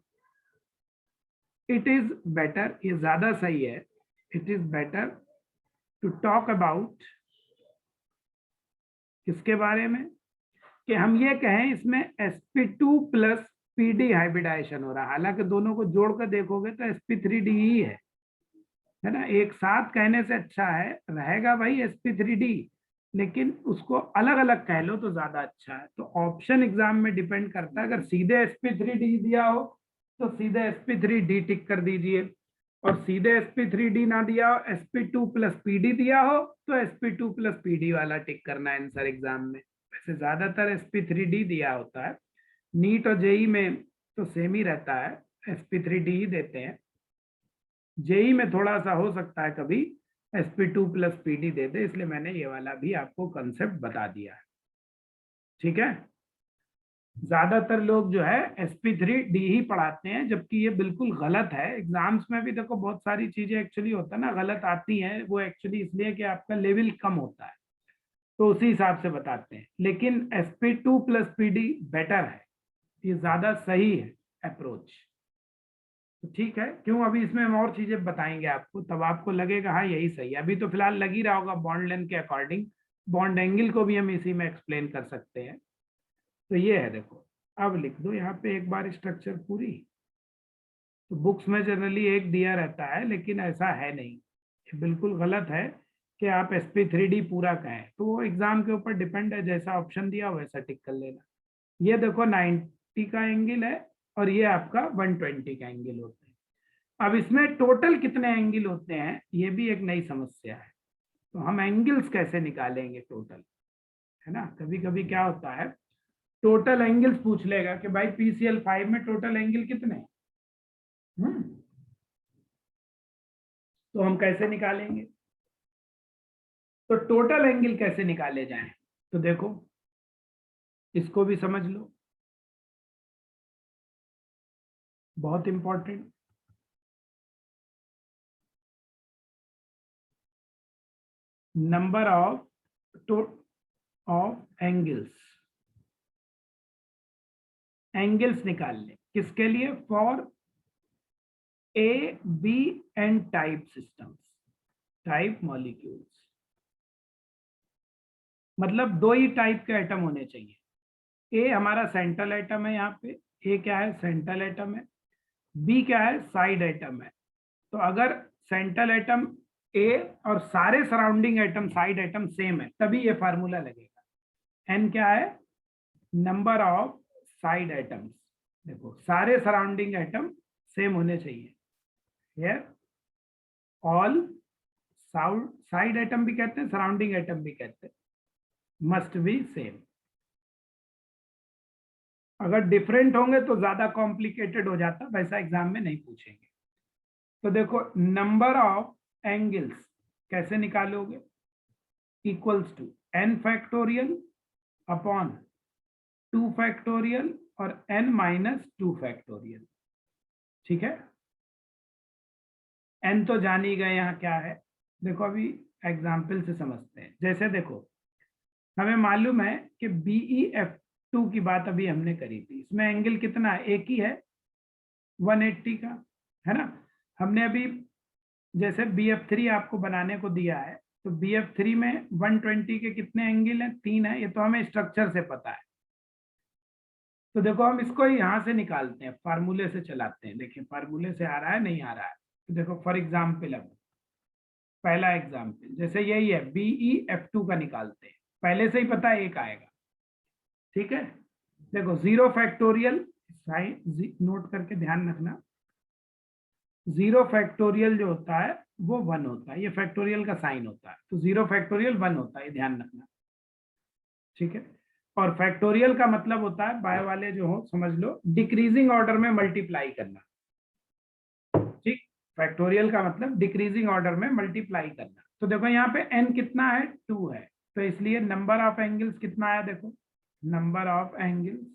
it is better, ये ज्यादा सही है, it is better to talk about, किसके बारे में, कि हम ये कहें इसमें sp2 प्लस pd हाइब्रिडाइजेशन हो रहा है, हालांकि दोनों को जोड़कर देखोगे तो sp3d ही है ना। एक साथ कहने से अच्छा है, रहेगा भाई sp3d, लेकिन उसको अलग अलग कह लो तो ज्यादा अच्छा है। तो ऑप्शन एग्जाम में डिपेंड करता है, अगर सीधे sp3d दिया हो तो सीधे sp3d टिक कर दीजिए, और सीधे sp3d ना दिया हो, sp2 प्लस pd दिया हो तो sp2 प्लस pd वाला टिक करना है आंसर एग्जाम में। वैसे ज्यादातर sp3d दिया होता है, नीट और जेई में तो सेम ही रहता है, sp3d ही देते हैं। जेई में थोड़ा सा हो सकता है कभी sp2 प्लस pd दे दे, इसलिए मैंने ये वाला भी आपको कंसेप्ट बता दिया है। ठीक है, ज्यादातर लोग जो है sp3d ही पढ़ाते हैं, जबकि ये बिल्कुल गलत है। एग्जाम्स में भी देखो बहुत सारी चीजें एक्चुअली होता है ना गलत आती हैं, वो एक्चुअली इसलिए कि आपका लेवल कम होता है, तो उसी हिसाब से बताते हैं। लेकिन sp2 प्लस pd बेटर है, ये ज्यादा सही है अप्रोच। तो ठीक है, क्यों, अभी इसमें हम और चीजें बताएंगे आपको, तब आपको लगेगा हाँ यही सही है। अभी तो फिलहाल लग ही रहा होगा बॉन्ड लेंथ के अकॉर्डिंग, बॉन्ड एंगल को भी हम इसी में एक्सप्लेन कर सकते हैं। तो ये है, देखो अब लिख दो यहाँ पे एक बार स्ट्रक्चर पूरी। तो बुक्स में जनरली एक दिया रहता है, लेकिन ऐसा है नहीं, ये बिल्कुल गलत है कि आप sp3d पूरा कहें, तो वो एग्जाम के ऊपर डिपेंड है, जैसा ऑप्शन दिया वैसा टिक कर लेना। ये देखो 90 का एंगल है, और ये आपका 120 का एंगल होता है। अब इसमें टोटल कितने एंगल होते हैं ये भी एक नई समस्या है, तो हम एंगल्स कैसे निकालेंगे टोटल, है ना। कभी कभी क्या होता है टोटल एंगल्स पूछ लेगा कि भाई PCl5 में टोटल एंगल कितने हैं। तो हम कैसे निकालेंगे, तो टोटल एंगल कैसे निकाले जाएं, तो देखो इसको भी समझ लो, बहुत इंपॉर्टेंट। नंबर ऑफ एंगल्स निकाल ले, किसके लिए, for A, B and type systems, type molecules, मतलब दो ही टाइप के एटम होने चाहिए। ए हमारा सेंट्रल एटम है, यहाँ पे ए क्या है, सेंट्रल एटम है, बी क्या है, साइड एटम है। तो अगर सेंट्रल एटम ए और सारे surrounding atom side atom same है तभी ये फार्मूला लगेगा। एन क्या है, नंबर ऑफ साइड एटम्स, देखो सारे सराउंडिंग एटम सेम होने चाहिए। हियर ऑल साइड एटम भी कहते हैं, सराउंडिंग एटम भी कहते हैं, मस्ट बी सेम। अगर डिफरेंट होंगे तो ज्यादा कॉम्प्लिकेटेड हो जाता, वैसा एग्जाम में नहीं पूछेंगे। तो देखो नंबर ऑफ एंगल्स कैसे निकालोगे, equals to n factorial upon 2 factorial और n माइनस 2 फैक्टोरियल। ठीक है, n तो जान ही गए यहाँ क्या है, देखो अभी एग्जाम्पल से समझते हैं। जैसे देखो हमें मालूम है कि BeF2 की बात अभी हमने करी थी, इसमें एंगल कितना है, एक ही है 180 का, है ना। हमने अभी जैसे BF3 आपको बनाने को दिया है, तो BF3 में 120 के कितने एंगल हैं, 3 है, ये तो हमें स्ट्रक्चर से पता है। तो देखो हम इसको यहाँ से निकालते हैं, फार्मूले से चलाते हैं, देखिए फार्मूले से आ रहा है नहीं आ रहा है। तो देखो फॉर एग्जाम्पल, अब पहला एग्जाम्पल जैसे यही है, BeF2 का निकालते हैं, पहले से ही पता है एक आएगा। ठीक है, देखो 0 फैक्टोरियल, नोट करके ध्यान रखना, 0 फैक्टोरियल जो होता है वो 1 होता है, ये फैक्टोरियल का साइन होता है, तो 0 फैक्टोरियल 1 होता है, ये ध्यान रखना। ठीक है, और फैक्टोरियल का मतलब होता है, बाय वाले जो हो समझ लो, डिक्रीजिंग ऑर्डर में मल्टीप्लाई करना। ठीक, फैक्टोरियल का मतलब डिक्रीजिंग ऑर्डर में मल्टीप्लाई करना। तो देखो यहाँ पे n कितना है, 2 है, तो इसलिए नंबर ऑफ एंगल्स कितना आया, देखो number of angles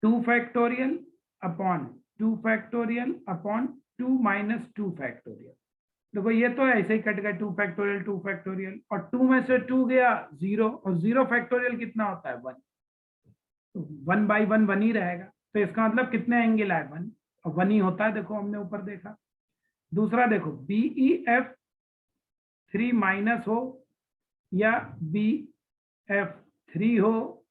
2 factorial upon 2 factorial upon 2 minus 2 factorial. देखो ये तो ऐसे ही कट गया, 2 फैक्टोरियल 2 फैक्टोरियल, और 2 में से 2 गया 0, और 0 फैक्टोरियल कितना होता है 1, तो 1 बाई 1 1 ही रहेगा। तो इसका मतलब कितने एंगल आए 1, और 1 ही होता है, देखो हमने ऊपर देखा। दूसरा देखो BeF3 माइनस हो या BF3 हो,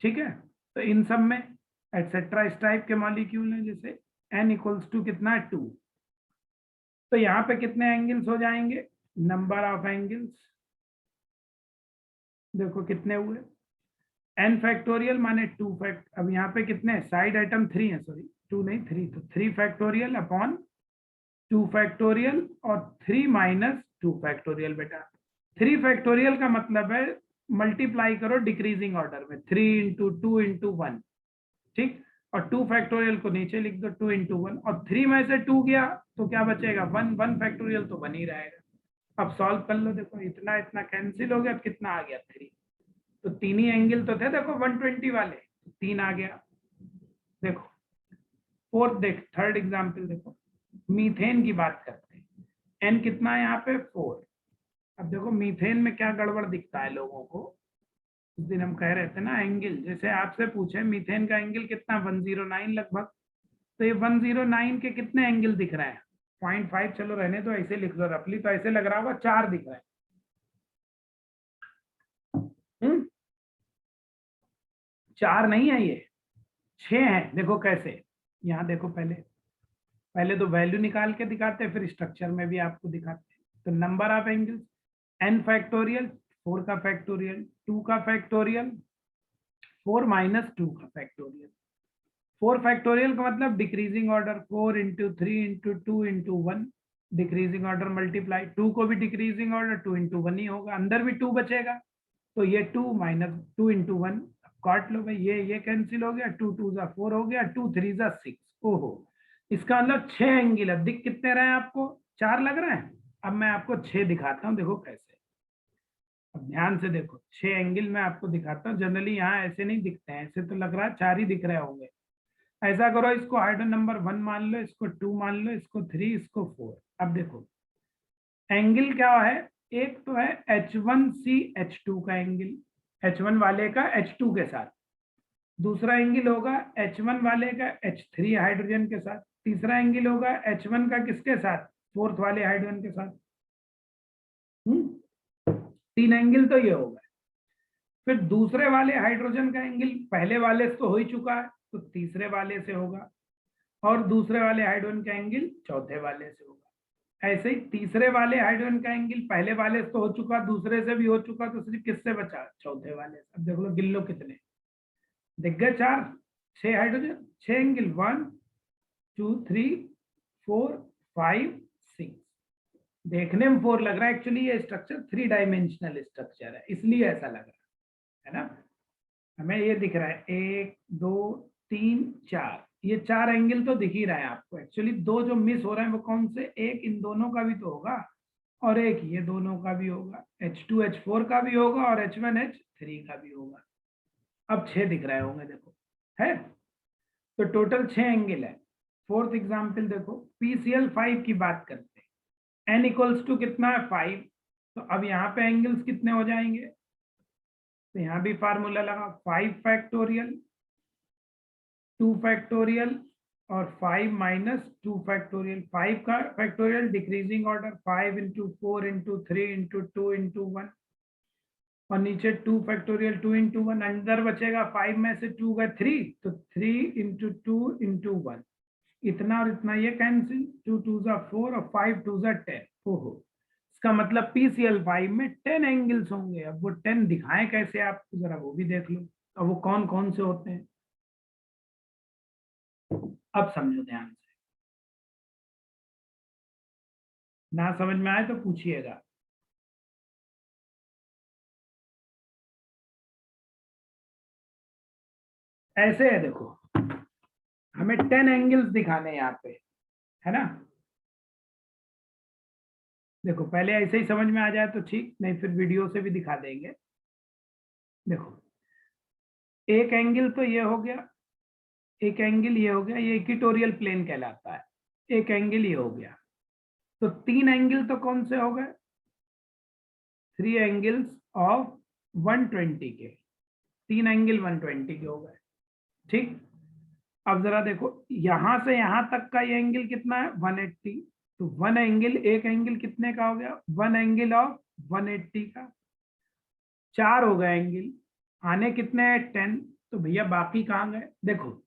ठीक है, तो इन सब में एटसेट्रा इस टाइप के मॉलिक्यूल हैं, जैसे n इक्वल्स टू कितना है 2, तो यहाँ पे कितने एंगल्स हो जाएंगे, नंबर ऑफ एंगल्स देखो कितने हुए, n फैक्टोरियल माने 2 फैक्ट, अब यहाँ पे कितने साइड आइटम 3 है, सॉरी 2 नहीं 3, तो 3 फैक्टोरियल अपॉन 2 फैक्टोरियल और 3 माइनस 2 फैक्टोरियल। बेटा 3 फैक्टोरियल का मतलब है मल्टीप्लाई करो डिक्रीजिंग ऑर्डर में, 3 इंटू 2 इंटू 1, ठीक, और 2 फैक्टोरियल को नीचे लिख दो 2 इंटू 1, और 3 में से 2 गया तो क्या बचेगा 1, 1 फैक्टोरियल तो 1 ही रहेगा। अब सॉल्व कर लो, देखो इतना इतना कैंसिल हो गया, कितना आ गया 3, तो 3 ही एंगल तो थे देखो 120 वाले, 3 आ गया। देखो फोर्थ देख, थर्ड एग्जाम्पल देखो, मीथेन की बात करते हैं, एन कितना है यहाँ पे 4। अब देखो मीथेन में क्या गड़बड़ दिखता है लोगों को, उस दिन हम कह रहे थे ना एंगल, जैसे आपसे पूछे मीथेन का एंगल कितना 109 लगभग, तो ये 109 के कितने एंगल दिख रहे हैं, 0.5 चलो रहने दो, ऐसे लिख दो रफली, तो ऐसे लग रहा होगा 4 दिख रहे हैं। 4 नहीं है ये, 6 है। देखो कैसे, यहाँ देखो पहले पहले तो वैल्यू निकाल के दिखाते हैं, फिर स्ट्रक्चर में भी आपको दिखाते हैं। तो number of angles n factorial, 4 का फैक्टोरियल, 2 का फैक्टोरियल, 4 माइनस 2 का फैक्टोरियल। 4 फैक्टोरियल का मतलब decreasing order, 4 into 3 into 2 into 1, decreasing order multiply, 2 को भी डिक्रीजिंग ऑर्डर 2 इंटू 1 ही होगा, अंदर भी 2 बचेगा, तो ये 2 माइनस 2 इंटू 1 काट लो भाई, ये कैंसिल हो गया, 2 2 जा 4 हो गया, 2 3 जा 6। ओहो, इसका मतलब 6 एंगल है। दिख कितने रहे हैं आपको? 4 लग रहे हैं। अब मैं आपको 6 दिखाता हूँ, देखो कैसे। अब ध्यान से देखो, 6 एंगल मैं आपको दिखाता हूँ। जनरली यहाँ ऐसे नहीं दिखते हैं, ऐसे तो लग रहा है 4 ही दिख रहे होंगे। ऐसा करो, इसको हाइड्रोजन नंबर 1 मान लो, इसको 2 मान लो, इसको 3, इसको 4। अब देखो एंगल क्या है, एक तो है H1CH2 का एंगल, H1 वाले का H2 के साथ। दूसरा एंगल होगा H1 वाले का H3 हाइड्रोजन के साथ। तीसरा एंगल होगा H1 का किसके साथ? फोर्थ वाले हाइड्रोजन के साथ। 3 एंगल तो ये होगा। फिर दूसरे वाले हाइड्रोजन का एंगल पहले वाले से तो हो ही चुका है, तो तीसरे वाले से होगा। और दूसरे वाले हाइड्रोजन का एंगल चौथे वाले से होगा। ऐसे ही तीसरे वाले हाइड्रोजन का एंगल पहले वाले से तो हो चुका, दूसरे से भी हो चुका, तो सिर्फ किससे बचा? चौथे वाले से। अब देख लो, गिन लो कितने दिख गए। 4, 6 हाइड्रोजन, 6 एंगल, 1 2 3 4 5 6। देखने में 4 लग रहा है, एक्चुअली ये स्ट्रक्चर 3 डायमेंशनल स्ट्रक्चर है, इसलिए ऐसा लग रहा है ना। हमें ये दिख रहा है 1 2 3 4, ये 4 एंगल तो दिख ही रहा है आपको। एक्चुअली 2 जो मिस हो रहे हैं वो कौन से? एक इन दोनों का भी तो होगा, और एक ये दोनों का भी होगा, H2 H4 का भी होगा, और H1 H3 का भी होगा। अब 6 दिख रहे होंगे, देखो है। तो टोटल 6 एंगल है। फोर्थ एग्जाम्पल देखो, PCl5 की बात करते हैं। n इक्वल्स टू कितना है? 5। तो अब यहाँ पे एंगल्स कितने हो जाएंगे? तो यहाँ भी फार्मूला लगा, 5 फैक्टोरियल, 2 फैक्टोरियल और 5 माइनस 2 फैक्टोरियल। 5 का factorial decreasing order, 5 into 4 into 3 into 2 into 1, और नीचे 2 फैक्टोरियल 2 इंटू 1। अंदर बचेगा 5 में से 2 गए 3, तो 3 इंटू 2 इंटू 1। इतना और इतना ये कैंसिल, 2 2 जा 4 और 5 2 जा 10। ओहो, इसका मतलब PCl5 में 10 एंगल्स होंगे। अब वो 10 दिखाएं कैसे आप, जरा वो भी देख लो। अब वो कौन कौन से होते हैं, अब समझो ध्यान से। ना समझ में आए तो पूछिएगा। ऐसे है देखो, हमें 10 एंगल्स दिखाने हैं यहाँ पे, है ना। देखो पहले ऐसे ही समझ में आ जाए तो ठीक, नहीं फिर वीडियो से भी दिखा देंगे। देखो एक एंगल तो ये हो गया, एक एंगल ये हो गया, ये इक्वेटोरियल प्लेन कहलाता है। एक एंगल ये हो गया, तो 3 एंगल तो कौन से हो गए? 3 एंगल्स ऑफ 120 के, 3 एंगल 120 के हो गए, ठीक। अब जरा देखो, यहां से यहां तक का ये एंगल कितना है? 180। तो 1 एंगल, एक एंगल कितने का हो गया? 1 एंगल ऑफ 180 का। 4 हो गए एंगल, आने कितने हैं? 10। तो भैया बाकी कहाँ गए? देखो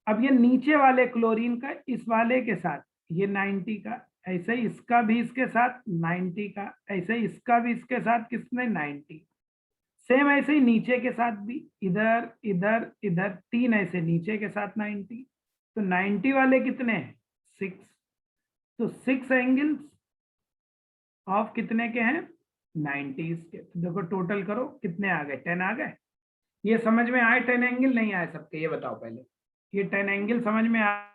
अब ये नीचे वाले क्लोरीन का इस वाले के साथ ये 90 का, ऐसे ही इसका भी इसके साथ 90 का, ऐसे ही इसका भी इसके साथ किसने? 90। सेम ऐसे ही नीचे के साथ भी, इधर इधर इधर 3 ऐसे नीचे के साथ 90। तो 90 वाले कितने हैं? 6। तो 6 एंगल्स ऑफ कितने के हैं? 90 के। तो देखो टोटल करो कितने आ गए? 10 आ गए। ये समझ में आए 10 एंगल? नहीं आए सबके? ये बताओ पहले, ये 10 एंगल समझ में आए?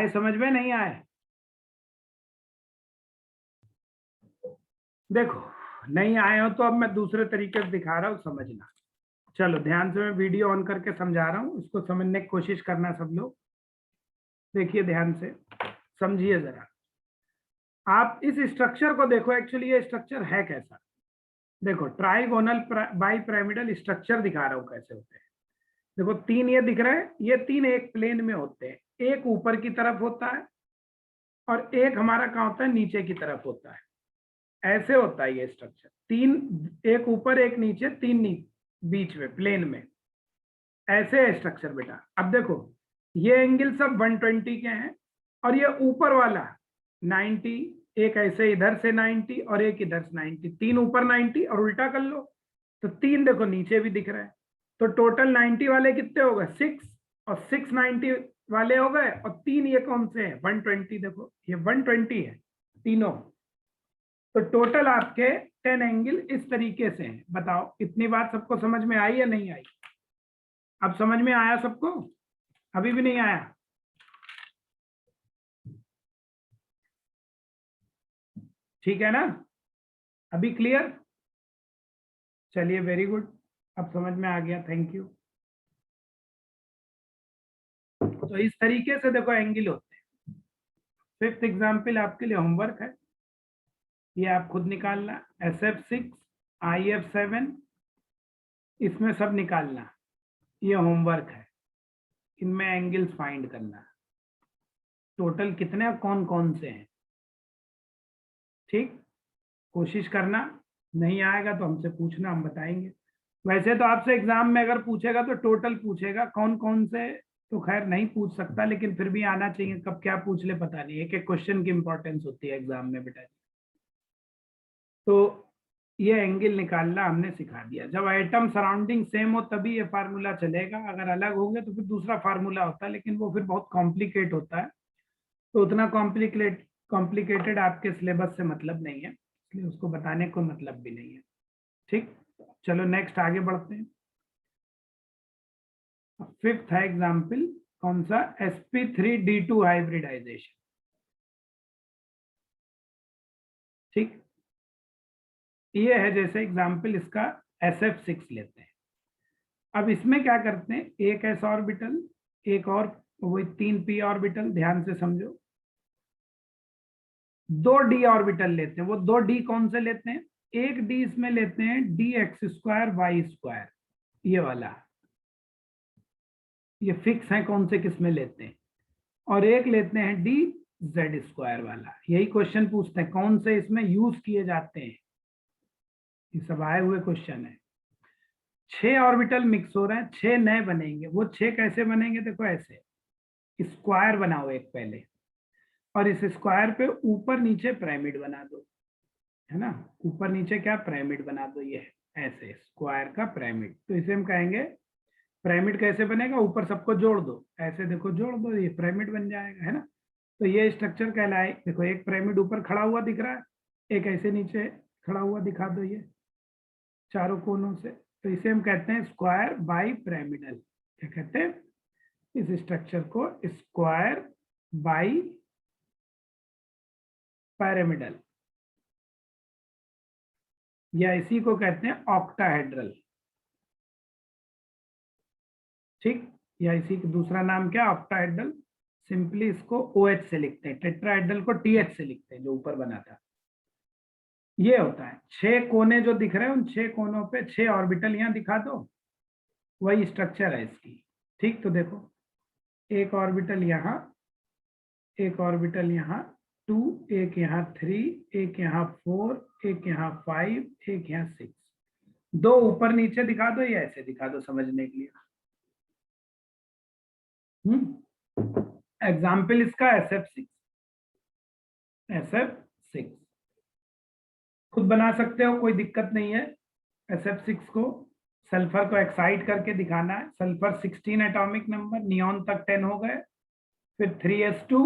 समझ में नहीं आए? देखो नहीं आए हो तो अब मैं दूसरे तरीके से दिखा रहा हूँ, समझना। चलो ध्यान से, मैं वीडियो ऑन करके समझा रहा हूँ, इसको समझने की कोशिश करना सब लोग। देखिए ध्यान से समझिए जरा। आप इस स्ट्रक्चर को देखो, एक्चुअली ये स्ट्रक्चर है कैसा। देखो ट्राइगोनल बाई पिरामिडल स्ट्रक्चर दिखा रहा हूं कैसे होते हैं। देखो तीन ये दिख रहा है, ये तीन एक प्लेन में होते हैं, एक ऊपर की तरफ होता है और एक हमारा कहाँ होता है, नीचे की तरफ होता है। ऐसे होता है ये स्ट्रक्चर, तीन, एक ऊपर एक नीचे, तीन बीच में प्लेन में, ऐसे है स्ट्रक्चर बेटा। अब देखो ये एंगल सब 120 के हैं और ये ऊपर वाला 90, एक ऐसे इधर से 90 और एक इधर से 90, तीन ऊपर 90 और उल्टा कर लो तो तीन देखो नीचे भी दिख रहा है। तो टोटल 90 वाले कितने हो गए, 6, और 6 90 वाले हो गए, और तीन ये कौन से हैं, 120। देखो ये 120 है तीनों। तो टोटल आपके 10 एंगल इस तरीके से हैं। बताओ इतनी बात सबको समझ में आई या नहीं आई? अब समझ में आया सबको? अभी भी नहीं आया? ठीक है ना? अभी क्लियर? चलिए वेरी गुड, अब समझ में आ गया, थैंक यू। तो इस तरीके से देखो एंगल होते हैं। फिफ्थ एग्जाम्पल आपके लिए होमवर्क है, ये आप खुद निकालना। SF6, IF7, इसमें सब निकालना, ये होमवर्क है। इनमें एंगल्स फाइंड करना, टोटल कितने कौन कौन से हैं। ठीक, कोशिश करना, नहीं आएगा तो हमसे पूछना, हम बताएंगे। वैसे तो आपसे एग्जाम में अगर पूछेगा तो टोटल पूछेगा, कौन कौन से तो खैर नहीं पूछ सकता, लेकिन फिर भी आना चाहिए, कब क्या पूछ ले पता नहीं, एक एक क्वेश्चन की इंपॉर्टेंस होती है एग्जाम में बेटा। तो ये एंगल निकालना हमने सिखा दिया। जब एटम सराउंडिंग सेम हो तभी ये फार्मूला चलेगा, अगर अलग होंगे तो फिर दूसरा फार्मूला होता है, लेकिन वो फिर बहुत कॉम्प्लिकेट होता है, तो उतना कॉम्प्लिकेटेड आपके सिलेबस से मतलब नहीं है, इसलिए उसको बताने को मतलब भी नहीं है। ठीक, चलो नेक्स्ट आगे बढ़ते हैं। फिफ्थ है एग्जाम्पल, कौन सा, sp3d2 हाइब्रिडाइजेशन। ठीक, ये है जैसे एग्जाम्पल इसका SF6 लेते हैं। अब इसमें क्या करते हैं, एक s ऑर्बिटल, एक और वही 3p ऑर्बिटल, ध्यान से समझो, 2d ऑर्बिटल लेते हैं। वो 2d कौन से लेते हैं, एक d इसमें लेते हैं dx2y2, ये वाला, ये फिक्स है कौन से किस में लेते हैं, और एक लेते हैं dz2 वाला। यही क्वेश्चन पूछते हैं कौन से इसमें यूज किए जाते हैं, ये सब आए हुए क्वेश्चन है। 6 ऑर्बिटल मिक्स हो रहे हैं, 6 नए बनेंगे। वो 6 कैसे बनेंगे, देखो ऐसे स्क्वायर बनाओ एक पहले, और इस स्क्वायर पे ऊपर नीचे पिरामिड बना दो, है ना, ऊपर नीचे क्या पिरामिड बना दो, ये ऐसे स्क्वायर का पिरामिड। तो इसे हम कहेंगे पिरामिड। कैसे बनेगा, ऊपर सबको जोड़ दो, ऐसे देखो जोड़ दो, ये पिरामिड बन जाएगा, है ना। तो ये स्ट्रक्चर कहलाए, देखो एक पिरामिड ऊपर खड़ा हुआ दिख रहा है, एक ऐसे नीचे खड़ा हुआ दिखा दो, ये चारों कोनों से, तो इसे हम कहते हैं स्क्वायर बाई पिरामिडल। क्या कहते हैं, इस स्ट्रक्चर को स्क्वायर बाई पिरामिडल, या इसी को कहते हैं ऑक्टाहेड्रल। ठीक, या इसी का दूसरा नाम क्या, ऑक्टाहेड्रल। सिंपली इसको OH से लिखते हैं, टेट्राहेड्रल को TH से लिखते हैं, जो ऊपर बना था। ये होता है 6 कोने जो दिख रहे हैं, उन 6 कोनों पे 6 ऑर्बिटल यहाँ दिखा दो, वही स्ट्रक्चर है इसकी। ठीक, तो देखो एक ऑर्बिटल यहाँ, एक ऑर्बिटल यहाँ 2, एक यहाँ 3, एक यहाँ 4, एक यहाँ 5, एक यहाँ 6, दो ऊपर नीचे दिखा दो या ऐसे दिखा दो समझने के लिए। एग्जाम्पल इसका SF6, SF6 खुद बना सकते हो, कोई दिक्कत नहीं है। SF6 को सल्फर को एक्साइट करके दिखाना है। सल्फर 16 एटॉमिक नंबर, नियॉन तक 10 हो गए, फिर 3s2,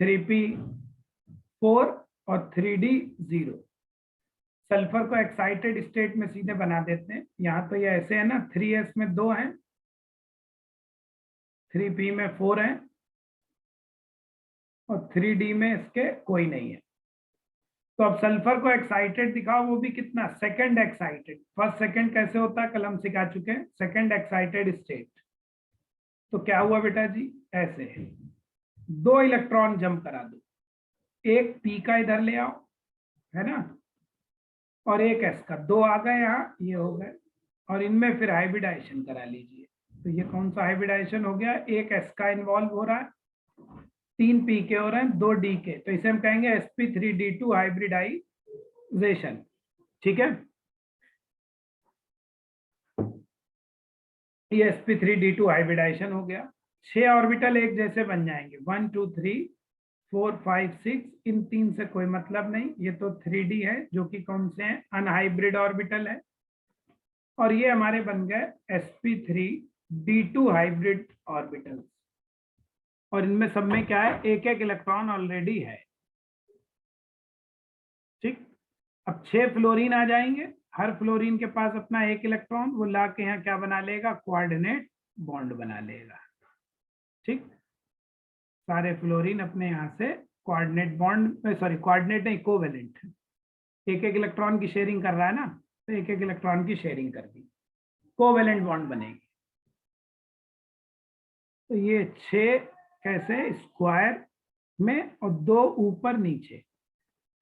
3p4 और 3d0। सल्फर को एक्साइटेड स्टेट में सीधे बना देते हैं। यहाँ तो ये ऐसे है ना, 3s में 2 हैं, 3p में 4 हैं, और 3d में इसके कोई नहीं है। तो अब सल्फर को एक्साइटेड दिखाओ, वो भी कितना, सेकंड एक्साइटेड। फर्स्ट सेकंड कैसे होता है कल हम सिखा चुके हैं, सेकंड एक्साइटेड स्टेट। तो क्या हुआ बेटा जी, ऐसे 2 इलेक्ट्रॉन जंप करा दो, एक p का इधर ले आओ, है ना, और एक s का, दो आ गए यहाँ, ये हो गए, और इनमें फिर हाइब्रिडाइजेशन करा लीजिए। तो ये कौन सा हाइब्रिडाइजेशन हो गया, एक s का इन्वॉल्व हो रहा है, 3 p के हो रहे हैं, 2 d के, तो इसे हम कहेंगे sp3d2 हाइब्रिडाइजेशन। ठीक है, ये sp3d2 हाइब्रिडाइजेशन हो गया। 6 ऑर्बिटल एक जैसे बन जाएंगे, 1 2 3 4 5 6, इन 3 से कोई मतलब नहीं, ये तो 3d है, जो कि कौन से हैं, अनहाइब्रिड ऑर्बिटल है। और ये हमारे बन गए sp3d2 हाइब्रिड ऑर्बिटल, और इनमें सब में क्या है, एक एक इलेक्ट्रॉन ऑलरेडी है। ठीक, अब 6 फ्लोरीन आ जाएंगे, हर फ्लोरीन के पास अपना एक इलेक्ट्रॉन, वो ला के यहाँ क्या बना लेगा, कोऑर्डिनेट बॉन्ड बना लेगा। ठीक, सारे फ्लोरीन अपने यहाँ से कोऑर्डिनेट बॉन्ड, सॉरी कोऑर्डिनेट नहीं, कोवेलेंट, एक एक इलेक्ट्रॉन की शेयरिंग कर रहा है ना, तो एक एक इलेक्ट्रॉन की शेयरिंग कर दी, कोवेलेंट बॉन्ड बनेगी। तो ये 6 कैसे, स्क्वायर में, और 2 ऊपर नीचे।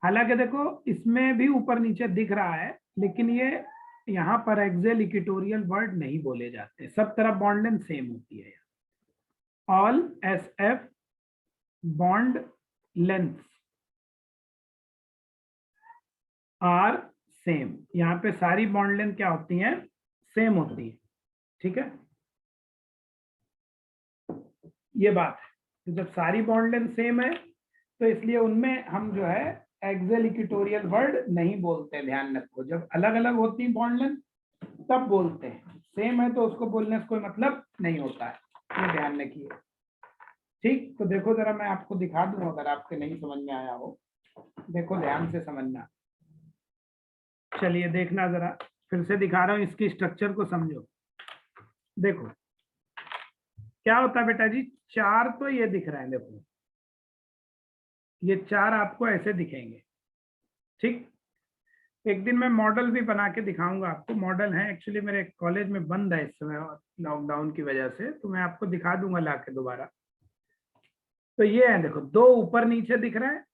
हालांकि देखो इसमें भी ऊपर नीचे दिख रहा है, लेकिन ये यहाँ पर एक्सेल इक्वेटोरियल वर्ड नहीं बोले जाते, सब तरफ बॉन्ड लेंथ सेम होती है। All S F bond length are same, यहाँ पे सारी बॉन्ड लेंथ क्या होती हैं, सेम होती है। ठीक है, ये बात है, तो जब सारी बॉन्ड लेंथ सेम है, तो इसलिए उनमें हम जो है एक्सेल इक्वेटोरियल वर्ड नहीं बोलते, ध्यान रखो, जब अलग अलग होती है बॉन्ड लेंथ तब बोलते हैं, सेम है तो उसको बोलने से कोई मतलब नहीं होता है, ये ध्यान रखिए। ठीक, तो देखो जरा मैं आपको दिखा दूं, अगर आपके नहीं समझ में आया हो, देखो ध्यान से समझना। चलिए देखना जरा, फिर से दिखा रहा हूँ, इसकी स्ट्रक्चर को समझो। देखो क्या होता है बेटा जी, 4 तो ये दिख रहा है, देखो ये 4 आपको ऐसे दिखेंगे। ठीक, एक दिन मैं मॉडल भी बना के दिखाऊंगा आपको, मॉडल है एक्चुअली मेरे कॉलेज में बंद है इस समय लॉकडाउन की वजह से, तो मैं आपको दिखा दूंगा लाके दोबारा। तो ये है, देखो 2 ऊपर नीचे दिख रहे हैं,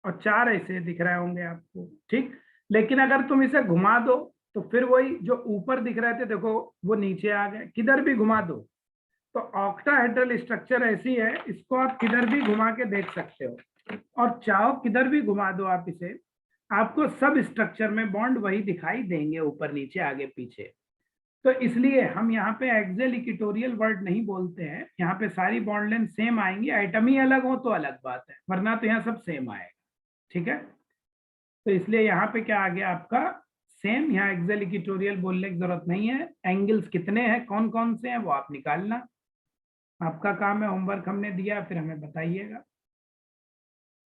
और 4 ऐसे दिख रहे होंगे आपको। ठीक, लेकिन अगर तुम इसे घुमा दो, तो फिर वही जो ऊपर दिख रहे थे, देखो वो नीचे आ गए, किधर भी घुमा दो। तो ऑक्टाहेड्रल स्ट्रक्चर ऐसी है, इसको आप किधर भी घुमा के देख सकते हो, और चाहो किधर भी घुमा दो आप इसे, आपको सब स्ट्रक्चर में बॉन्ड वही दिखाई देंगे, ऊपर नीचे आगे पीछे। तो इसलिए हम यहाँ पे एक्सेल इक्वेटोरियल वर्ड नहीं बोलते हैं, यहाँ पे सारी बॉन्ड लेंथ सेम आएंगी, आइटम ही अलग हो तो अलग बात है, वरना तो यहाँ सब सेम आएगा। ठीक है, तो इसलिए यहाँ पे क्या आ गया आपका, सेम, यहाँ एक्सेल इक्वेटोरियल बोलने की जरूरत नहीं है। एंगल्स कितने हैं, कौन कौन से हैं, वो आप निकालना, आपका काम है, होमवर्क हमने दिया, फिर हमें बताइएगा।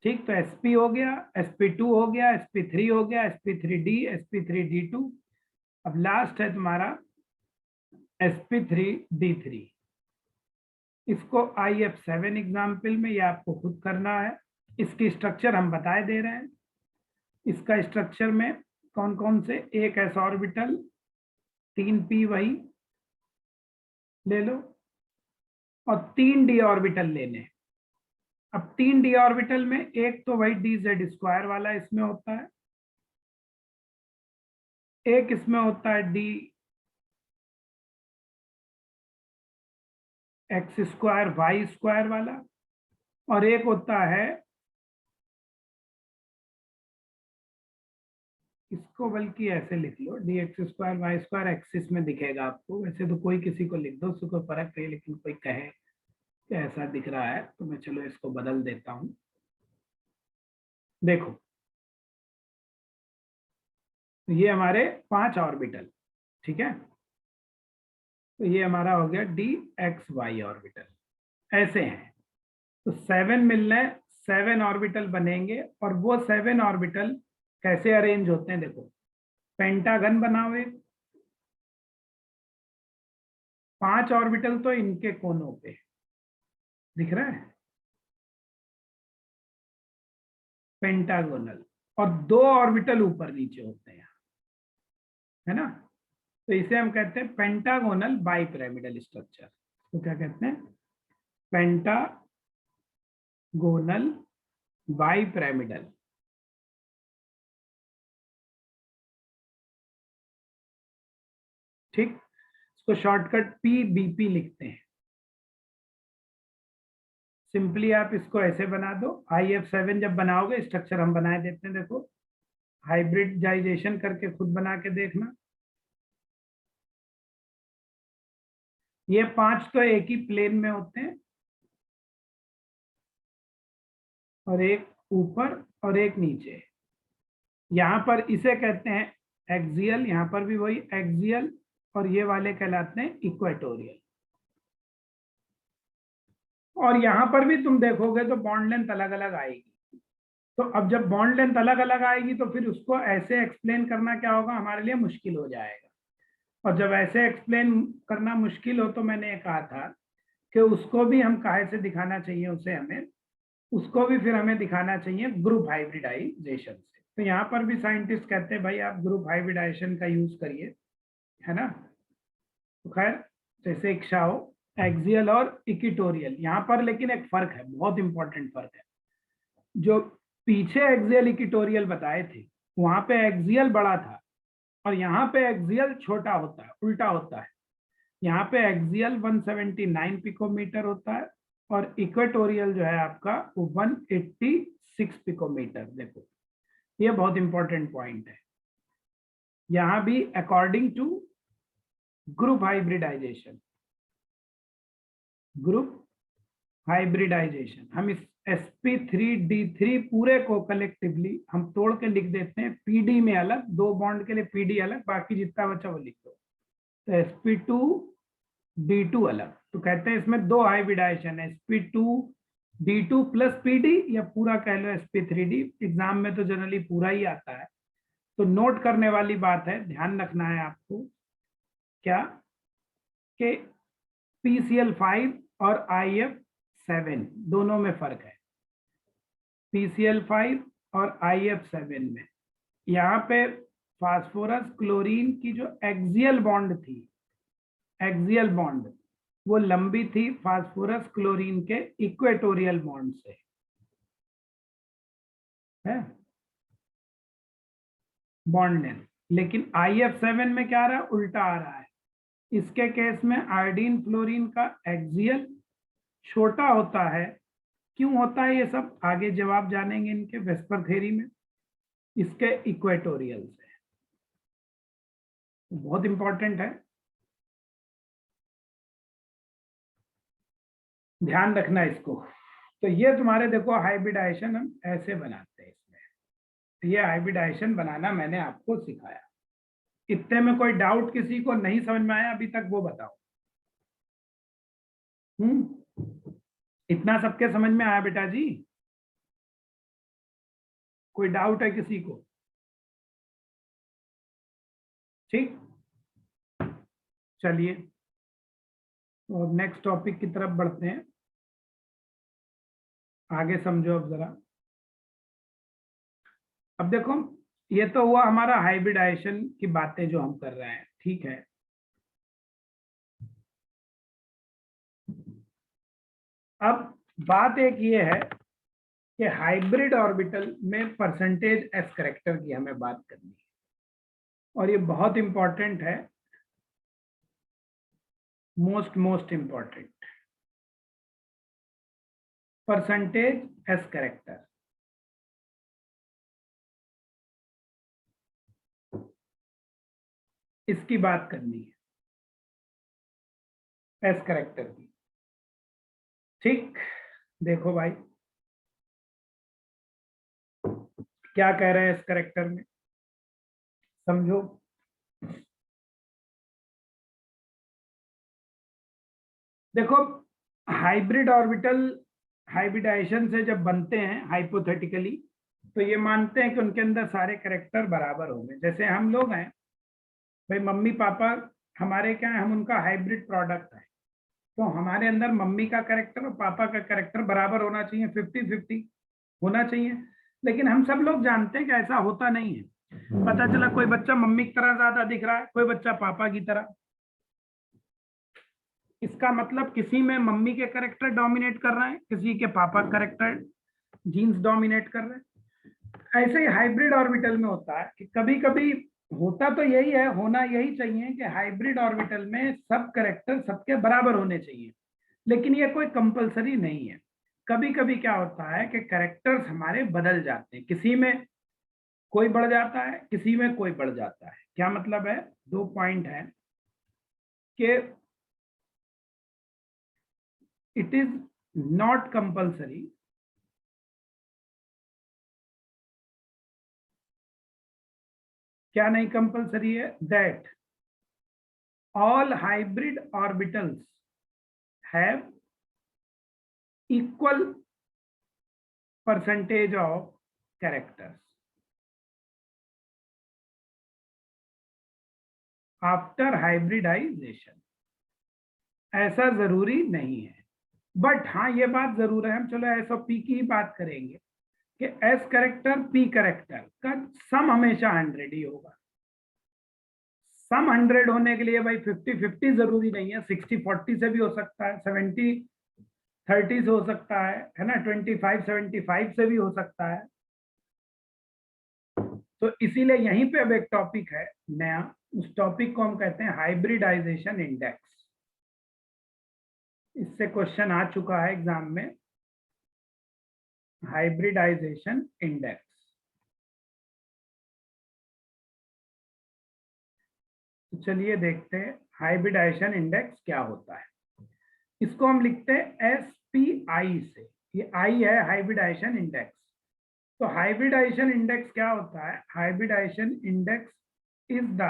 ठीक, तो sp हो गया, sp2 हो गया, sp3 हो गया, sp3d, sp3d2, अब लास्ट है तुम्हारा sp3d3। इसको IF7 एग्जाम्पल में ये आपको खुद करना है, इसकी स्ट्रक्चर हम बताए दे रहे हैं। इसका स्ट्रक्चर में कौन कौन से, एक s ऑर्बिटल, 3p वही ले लो, और 3d ऑर्बिटल लेने। अब 3d ऑर्बिटल में एक तो वही dz² वाला इसमें होता है, एक इसमें होता है dx²y² वाला, और एक होता है, इसको बल्कि ऐसे लिख लो, dx²y² एक्सिस में दिखेगा आपको, वैसे तो कोई किसी को लिख दो, उससे कोई फर्क नहीं, लेकिन कोई कहे कि ऐसा दिख रहा है तो मैं चलो इसको बदल देता हूं। देखो ये हमारे 5 ऑर्बिटल, ठीक है, तो ये हमारा हो गया dxy ऑर्बिटल, ऐसे हैं। तो 7 मिलने, 7 ऑर्बिटल बनेंगे, और वो 7 ऑर्बिटल कैसे अरेंज होते हैं, देखो पेंटागन बनाओ एक, 5 ऑर्बिटल तो इनके कोनों पे दिख रहा है, पेंटागोनल, और 2 ऑर्बिटल ऊपर नीचे होते हैं, है ना। तो इसे हम कहते हैं पेंटागोनल बाइपिरामिडल स्ट्रक्चर। तो क्या कहते हैं, पेंटागोनल बाइपिरामिडल ठीक, इसको शॉर्टकट PBP लिखते हैं। सिंपली आप इसको ऐसे बना दो। IF7 जब बनाओगे, स्ट्रक्चर हम बनाए देते हैं, देखो हाइब्रिडाइजेशन करके खुद बना के देखना। ये 5 तो एक ही प्लेन में होते हैं, और एक ऊपर और एक नीचे। यहां पर इसे कहते हैं एक्सियल, यहां पर भी वही एक्सियल, और ये वाले कहलाते हैं इक्वेटोरियल। और यहां पर भी तुम देखोगे तो बॉन्ड लेंथ अलग अलग आएगी। तो अब जब बॉन्ड लेंथ अलग अलग आएगी तो फिर उसको ऐसे एक्सप्लेन करना क्या होगा, हमारे लिए मुश्किल हो जाएगा। और जब ऐसे एक्सप्लेन करना मुश्किल हो तो मैंने कहा था कि उसको भी हम काहे से दिखाना चाहिए, उसको भी फिर हमें दिखाना चाहिए ग्रुप हाइब्रिडाइजेशन से। तो यहाँ पर भी साइंटिस्ट कहते हैं भाई आप ग्रुप हाइब्रिडाइजेशन का यूज करिए, है ना। तो खैर, जैसे इक्शाओ एक्सियल और इक्वेटोरियल, यहाँ पर लेकिन एक फर्क है, बहुत इंपॉर्टेंट फर्क है। जो पीछे एक्सियल इक्वेटोरियल बताए थे, वहां पे एक्सियल बड़ा था, और यहाँ पे एक्सियल छोटा होता है, उल्टा होता है। यहाँ पे एक्सियल 179 पिकोमीटर होता है, और इक्वेटोरियल जो है आपका वो 186 पिकोमीटर। देखो ये बहुत इंपॉर्टेंट पॉइंट है। यहाँ भी अकॉर्डिंग टू ग्रुप हाइब्रिडाइजेशन, हम इस sp3d3 पूरे को कलेक्टिवली हम तोड़ के लिख देते हैं pd में अलग, 2 बॉन्ड के लिए pd अलग, बाकी जितना बचा वो लिख दो। तो sp2d2 अलग। तो कहते हैं इसमें 2 हाइब्रिडाइजेशन है, sp2d2 प्लस pd, या पूरा कह लो sp3d। एग्जाम में तो जनरली पूरा ही आता है। तो नोट करने वाली बात है, ध्यान रखना है आपको क्या, कि PCl5 और IF7 दोनों में फर्क है। PCl5 और IF7 में यहाँ पे फास्फोरस क्लोरीन की जो एक्सियल बॉन्ड थी, एक्सियल बॉन्ड वो लंबी थी फास्फोरस क्लोरीन के इक्वेटोरियल बॉन्ड से, है बॉन्ड लेंथ। लेकिन IF7 में क्या आ रहा है, उल्टा आ रहा है। इसके केस में आयोडीन फ्लोरीन का एक्सियल छोटा होता है। क्यों होता है ये सब आगे जवाब जानेंगे इनके वेस्पर थ्योरी में, इसके इक्वेटोरियल से। बहुत इंपॉर्टेंट है, ध्यान रखना इसको। तो ये तुम्हारे देखो हाइब्रिडाइजेशन हम ऐसे बनाते हैं इसमें। तो ये हाइब्रिडाइजेशन बनाना मैंने आपको सिखाया। इतने में कोई डाउट किसी को नहीं समझ में आया अभी तक, वो बताओ। इतना सबके समझ में आया बेटा जी? कोई डाउट है किसी को? ठीक, चलिए और नेक्स्ट टॉपिक की तरफ बढ़ते हैं। आगे समझो अब जरा। अब देखो, ये तो हुआ हमारा हाइब्रिडाइजेशन की बातें जो हम कर रहे हैं, ठीक है। अब बात एक ये है कि हाइब्रिड ऑर्बिटल में परसेंटेज एस करेक्टर की हमें बात करनी है, और ये बहुत इंपॉर्टेंट है, most important. Percentage S character, इसकी बात करनी है, एस करेक्टर की। ठीक, देखो भाई क्या कह रहे हैं इस करेक्टर में, समझो। देखो हाइब्रिड ऑर्बिटल हाइब्रिडाइजेशन से जब बनते हैं हाइपोथेटिकली, तो ये मानते हैं कि उनके अंदर सारे करेक्टर बराबर होंगे। जैसे हम लोग हैं भाई, मम्मी पापा हमारे क्या है, हम उनका हाइब्रिड प्रोडक्ट है। तो हमारे अंदर मम्मी का करेक्टर और पापा का करेक्टर बराबर होना चाहिए, 50-50 होना चाहिए। लेकिन हम सब लोग जानते हैं कि ऐसा होता नहीं है। पता चला कोई बच्चा मम्मी की तरह ज्यादा दिख रहा है, कोई बच्चा पापा की तरह। इसका मतलब किसी में मम्मी के करेक्टर डोमिनेट कर रहे हैं, किसी के पापा करेक्टर जीन्स डोमिनेट कर रहे हैं। ऐसे ही हाइब्रिड ऑर्बिटल में होता है कि कभी कभी होता तो यही है, होना यही चाहिए कि हाइब्रिड ऑर्बिटल में सब कैरेक्टर सबके बराबर होने चाहिए, लेकिन ये कोई कंपलसरी नहीं है। कभी कभी क्या होता है कि कैरेक्टर्स हमारे बदल जाते हैं, किसी में कोई बढ़ जाता है, किसी में कोई बढ़ जाता है। क्या मतलब है? दो पॉइंट है कि इट इज नॉट कंपलसरी क्या नहीं कंपलसरी है? That all hybrid orbitals have equal percentage of characters after hybridization। ऐसा जरूरी नहीं है, बट हाँ ये बात जरूर है, हम चलो एस और पी की ही बात करेंगे कि एस कैरेक्टर पी कैरेक्टर का सम हमेशा 100 ही होगा। सम 100 होने के लिए भाई 50-50 जरूरी नहीं है, 60-40 से भी हो सकता है, 70-30 से हो सकता है ना, 25-75 से भी हो सकता है। तो इसीलिए यहीं पे अब एक टॉपिक है नया, उस टॉपिक को हम कहते हैं हाइब्रिडाइजेशन इंडेक्स। इससे क्वेश्चन आ चुका है एग्जाम में, हाइब्रिडाइजेशन इंडेक्स। तो चलिए देखते हैं हाइब्रिडाइजेशन इंडेक्स क्या होता है। इसको हम लिखते हैं SPI से, ये आई है हाइब्रिडाइजेशन इंडेक्स। तो हाइब्रिडाइजेशन इंडेक्स क्या होता है? Hybridisation index is the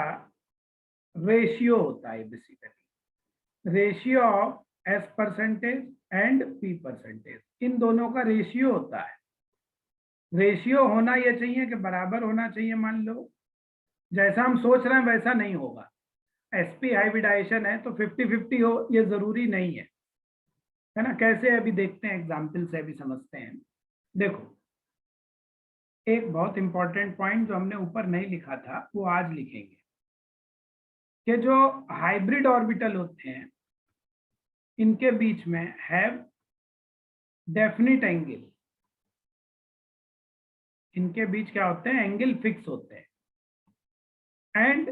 ratio होता है, basically ratio of S percentage and P percentage, इन दोनों का रेशियो होता है। रेशियो होना ये चाहिए कि बराबर होना चाहिए। मान लो जैसा हम सोच रहे हैं वैसा नहीं होगा, SP हाइब्रिडाइजेशन है तो 50-50 हो ये जरूरी नहीं है ना। कैसे? अभी देखते हैं, एग्जाम्पल से अभी समझते हैं। देखो, एक बहुत इंपॉर्टेंट पॉइंट जो हमने ऊपर नहीं लिखा था वो आज लिखेंगे, कि जो हाइब्रिड ऑर्बिटल होते हैं इनके बीच में हैव डेफिनिट एंगल, इनके बीच क्या होते हैं? एंगल फिक्स होते हैं। And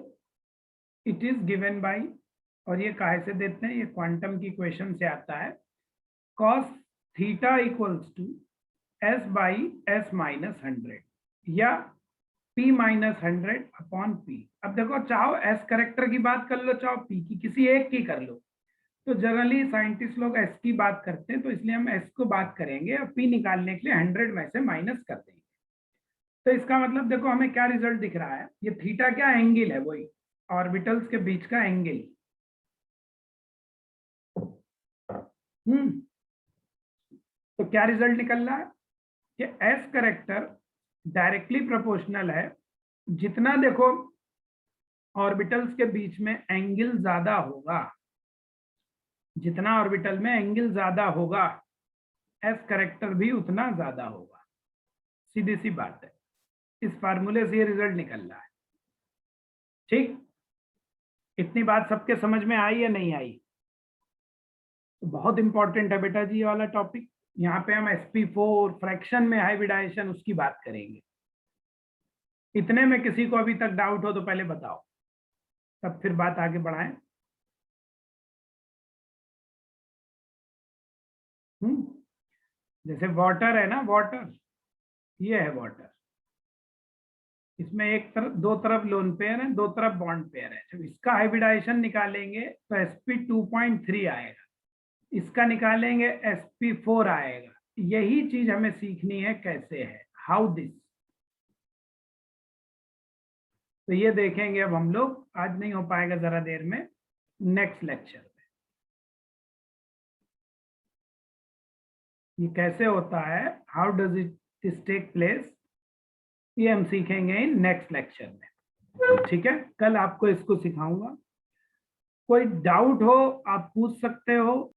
it is given by, और ये काहे से देते हैं? ये क्वांटम की इक्वेशन से आता है, cos theta equals to S by S minus 100 या P माइनस 100 अपॉन P। अब देखो, चाहो S करेक्टर की बात कर लो, चाहो P की, किसी एक की कर लो। तो जनरली साइंटिस्ट लोग S की बात करते हैं, तो इसलिए हम S को बात करेंगे और P निकालने के लिए 100 में से माइनस कर देंगे। तो इसका मतलब देखो हमें क्या रिजल्ट दिख रहा है, ये थीटा क्या एंगल है, वही ऑर्बिटल्स के बीच का एंगल। तो क्या रिजल्ट निकल रहा है कि एस करेक्टर डायरेक्टली प्रोपोर्शनल है, जितना देखो ऑर्बिटल्स के बीच में एंगल ज्यादा होगा, जितना ऑर्बिटल में एंगल ज्यादा होगा एस करेक्टर भी उतना ज्यादा होगा। सीधी सी बात है, इस फार्मूले से ये रिजल्ट निकल रहा है। ठीक, इतनी बात सबके समझ में आई या नहीं आई? तो बहुत इंपॉर्टेंट है बेटा जी ये वाला टॉपिक। यहाँ पे हम sp4 फ्रैक्शन में हाइब्रिडाइजेशन उसकी बात करेंगे। इतने में किसी को अभी तक डाउट हो तो पहले बताओ, तब फिर बात आगे बढ़ाएं। जैसे वाटर है ना, वाटर, ये है वाटर, इसमें एक तरफ दो तरफ लोन पेयर है, दो तरफ बॉन्ड पेयर है। जब इसका हाइब्रिडाइजेशन निकालेंगे तो sp2.3 आएगा, इसका निकालेंगे sp4 आएगा। यही चीज हमें सीखनी है कैसे है, हाउ दिस। तो ये देखेंगे अब हम लोग, आज नहीं हो पाएगा, जरा देर में नेक्स्ट लेक्चर में ये कैसे होता है, how does it take place, ये हम सीखेंगे इन नेक्स्ट लेक्चर में। ठीक है, कल आपको इसको सिखाऊंगा। कोई डाउट हो आप पूछ सकते हो।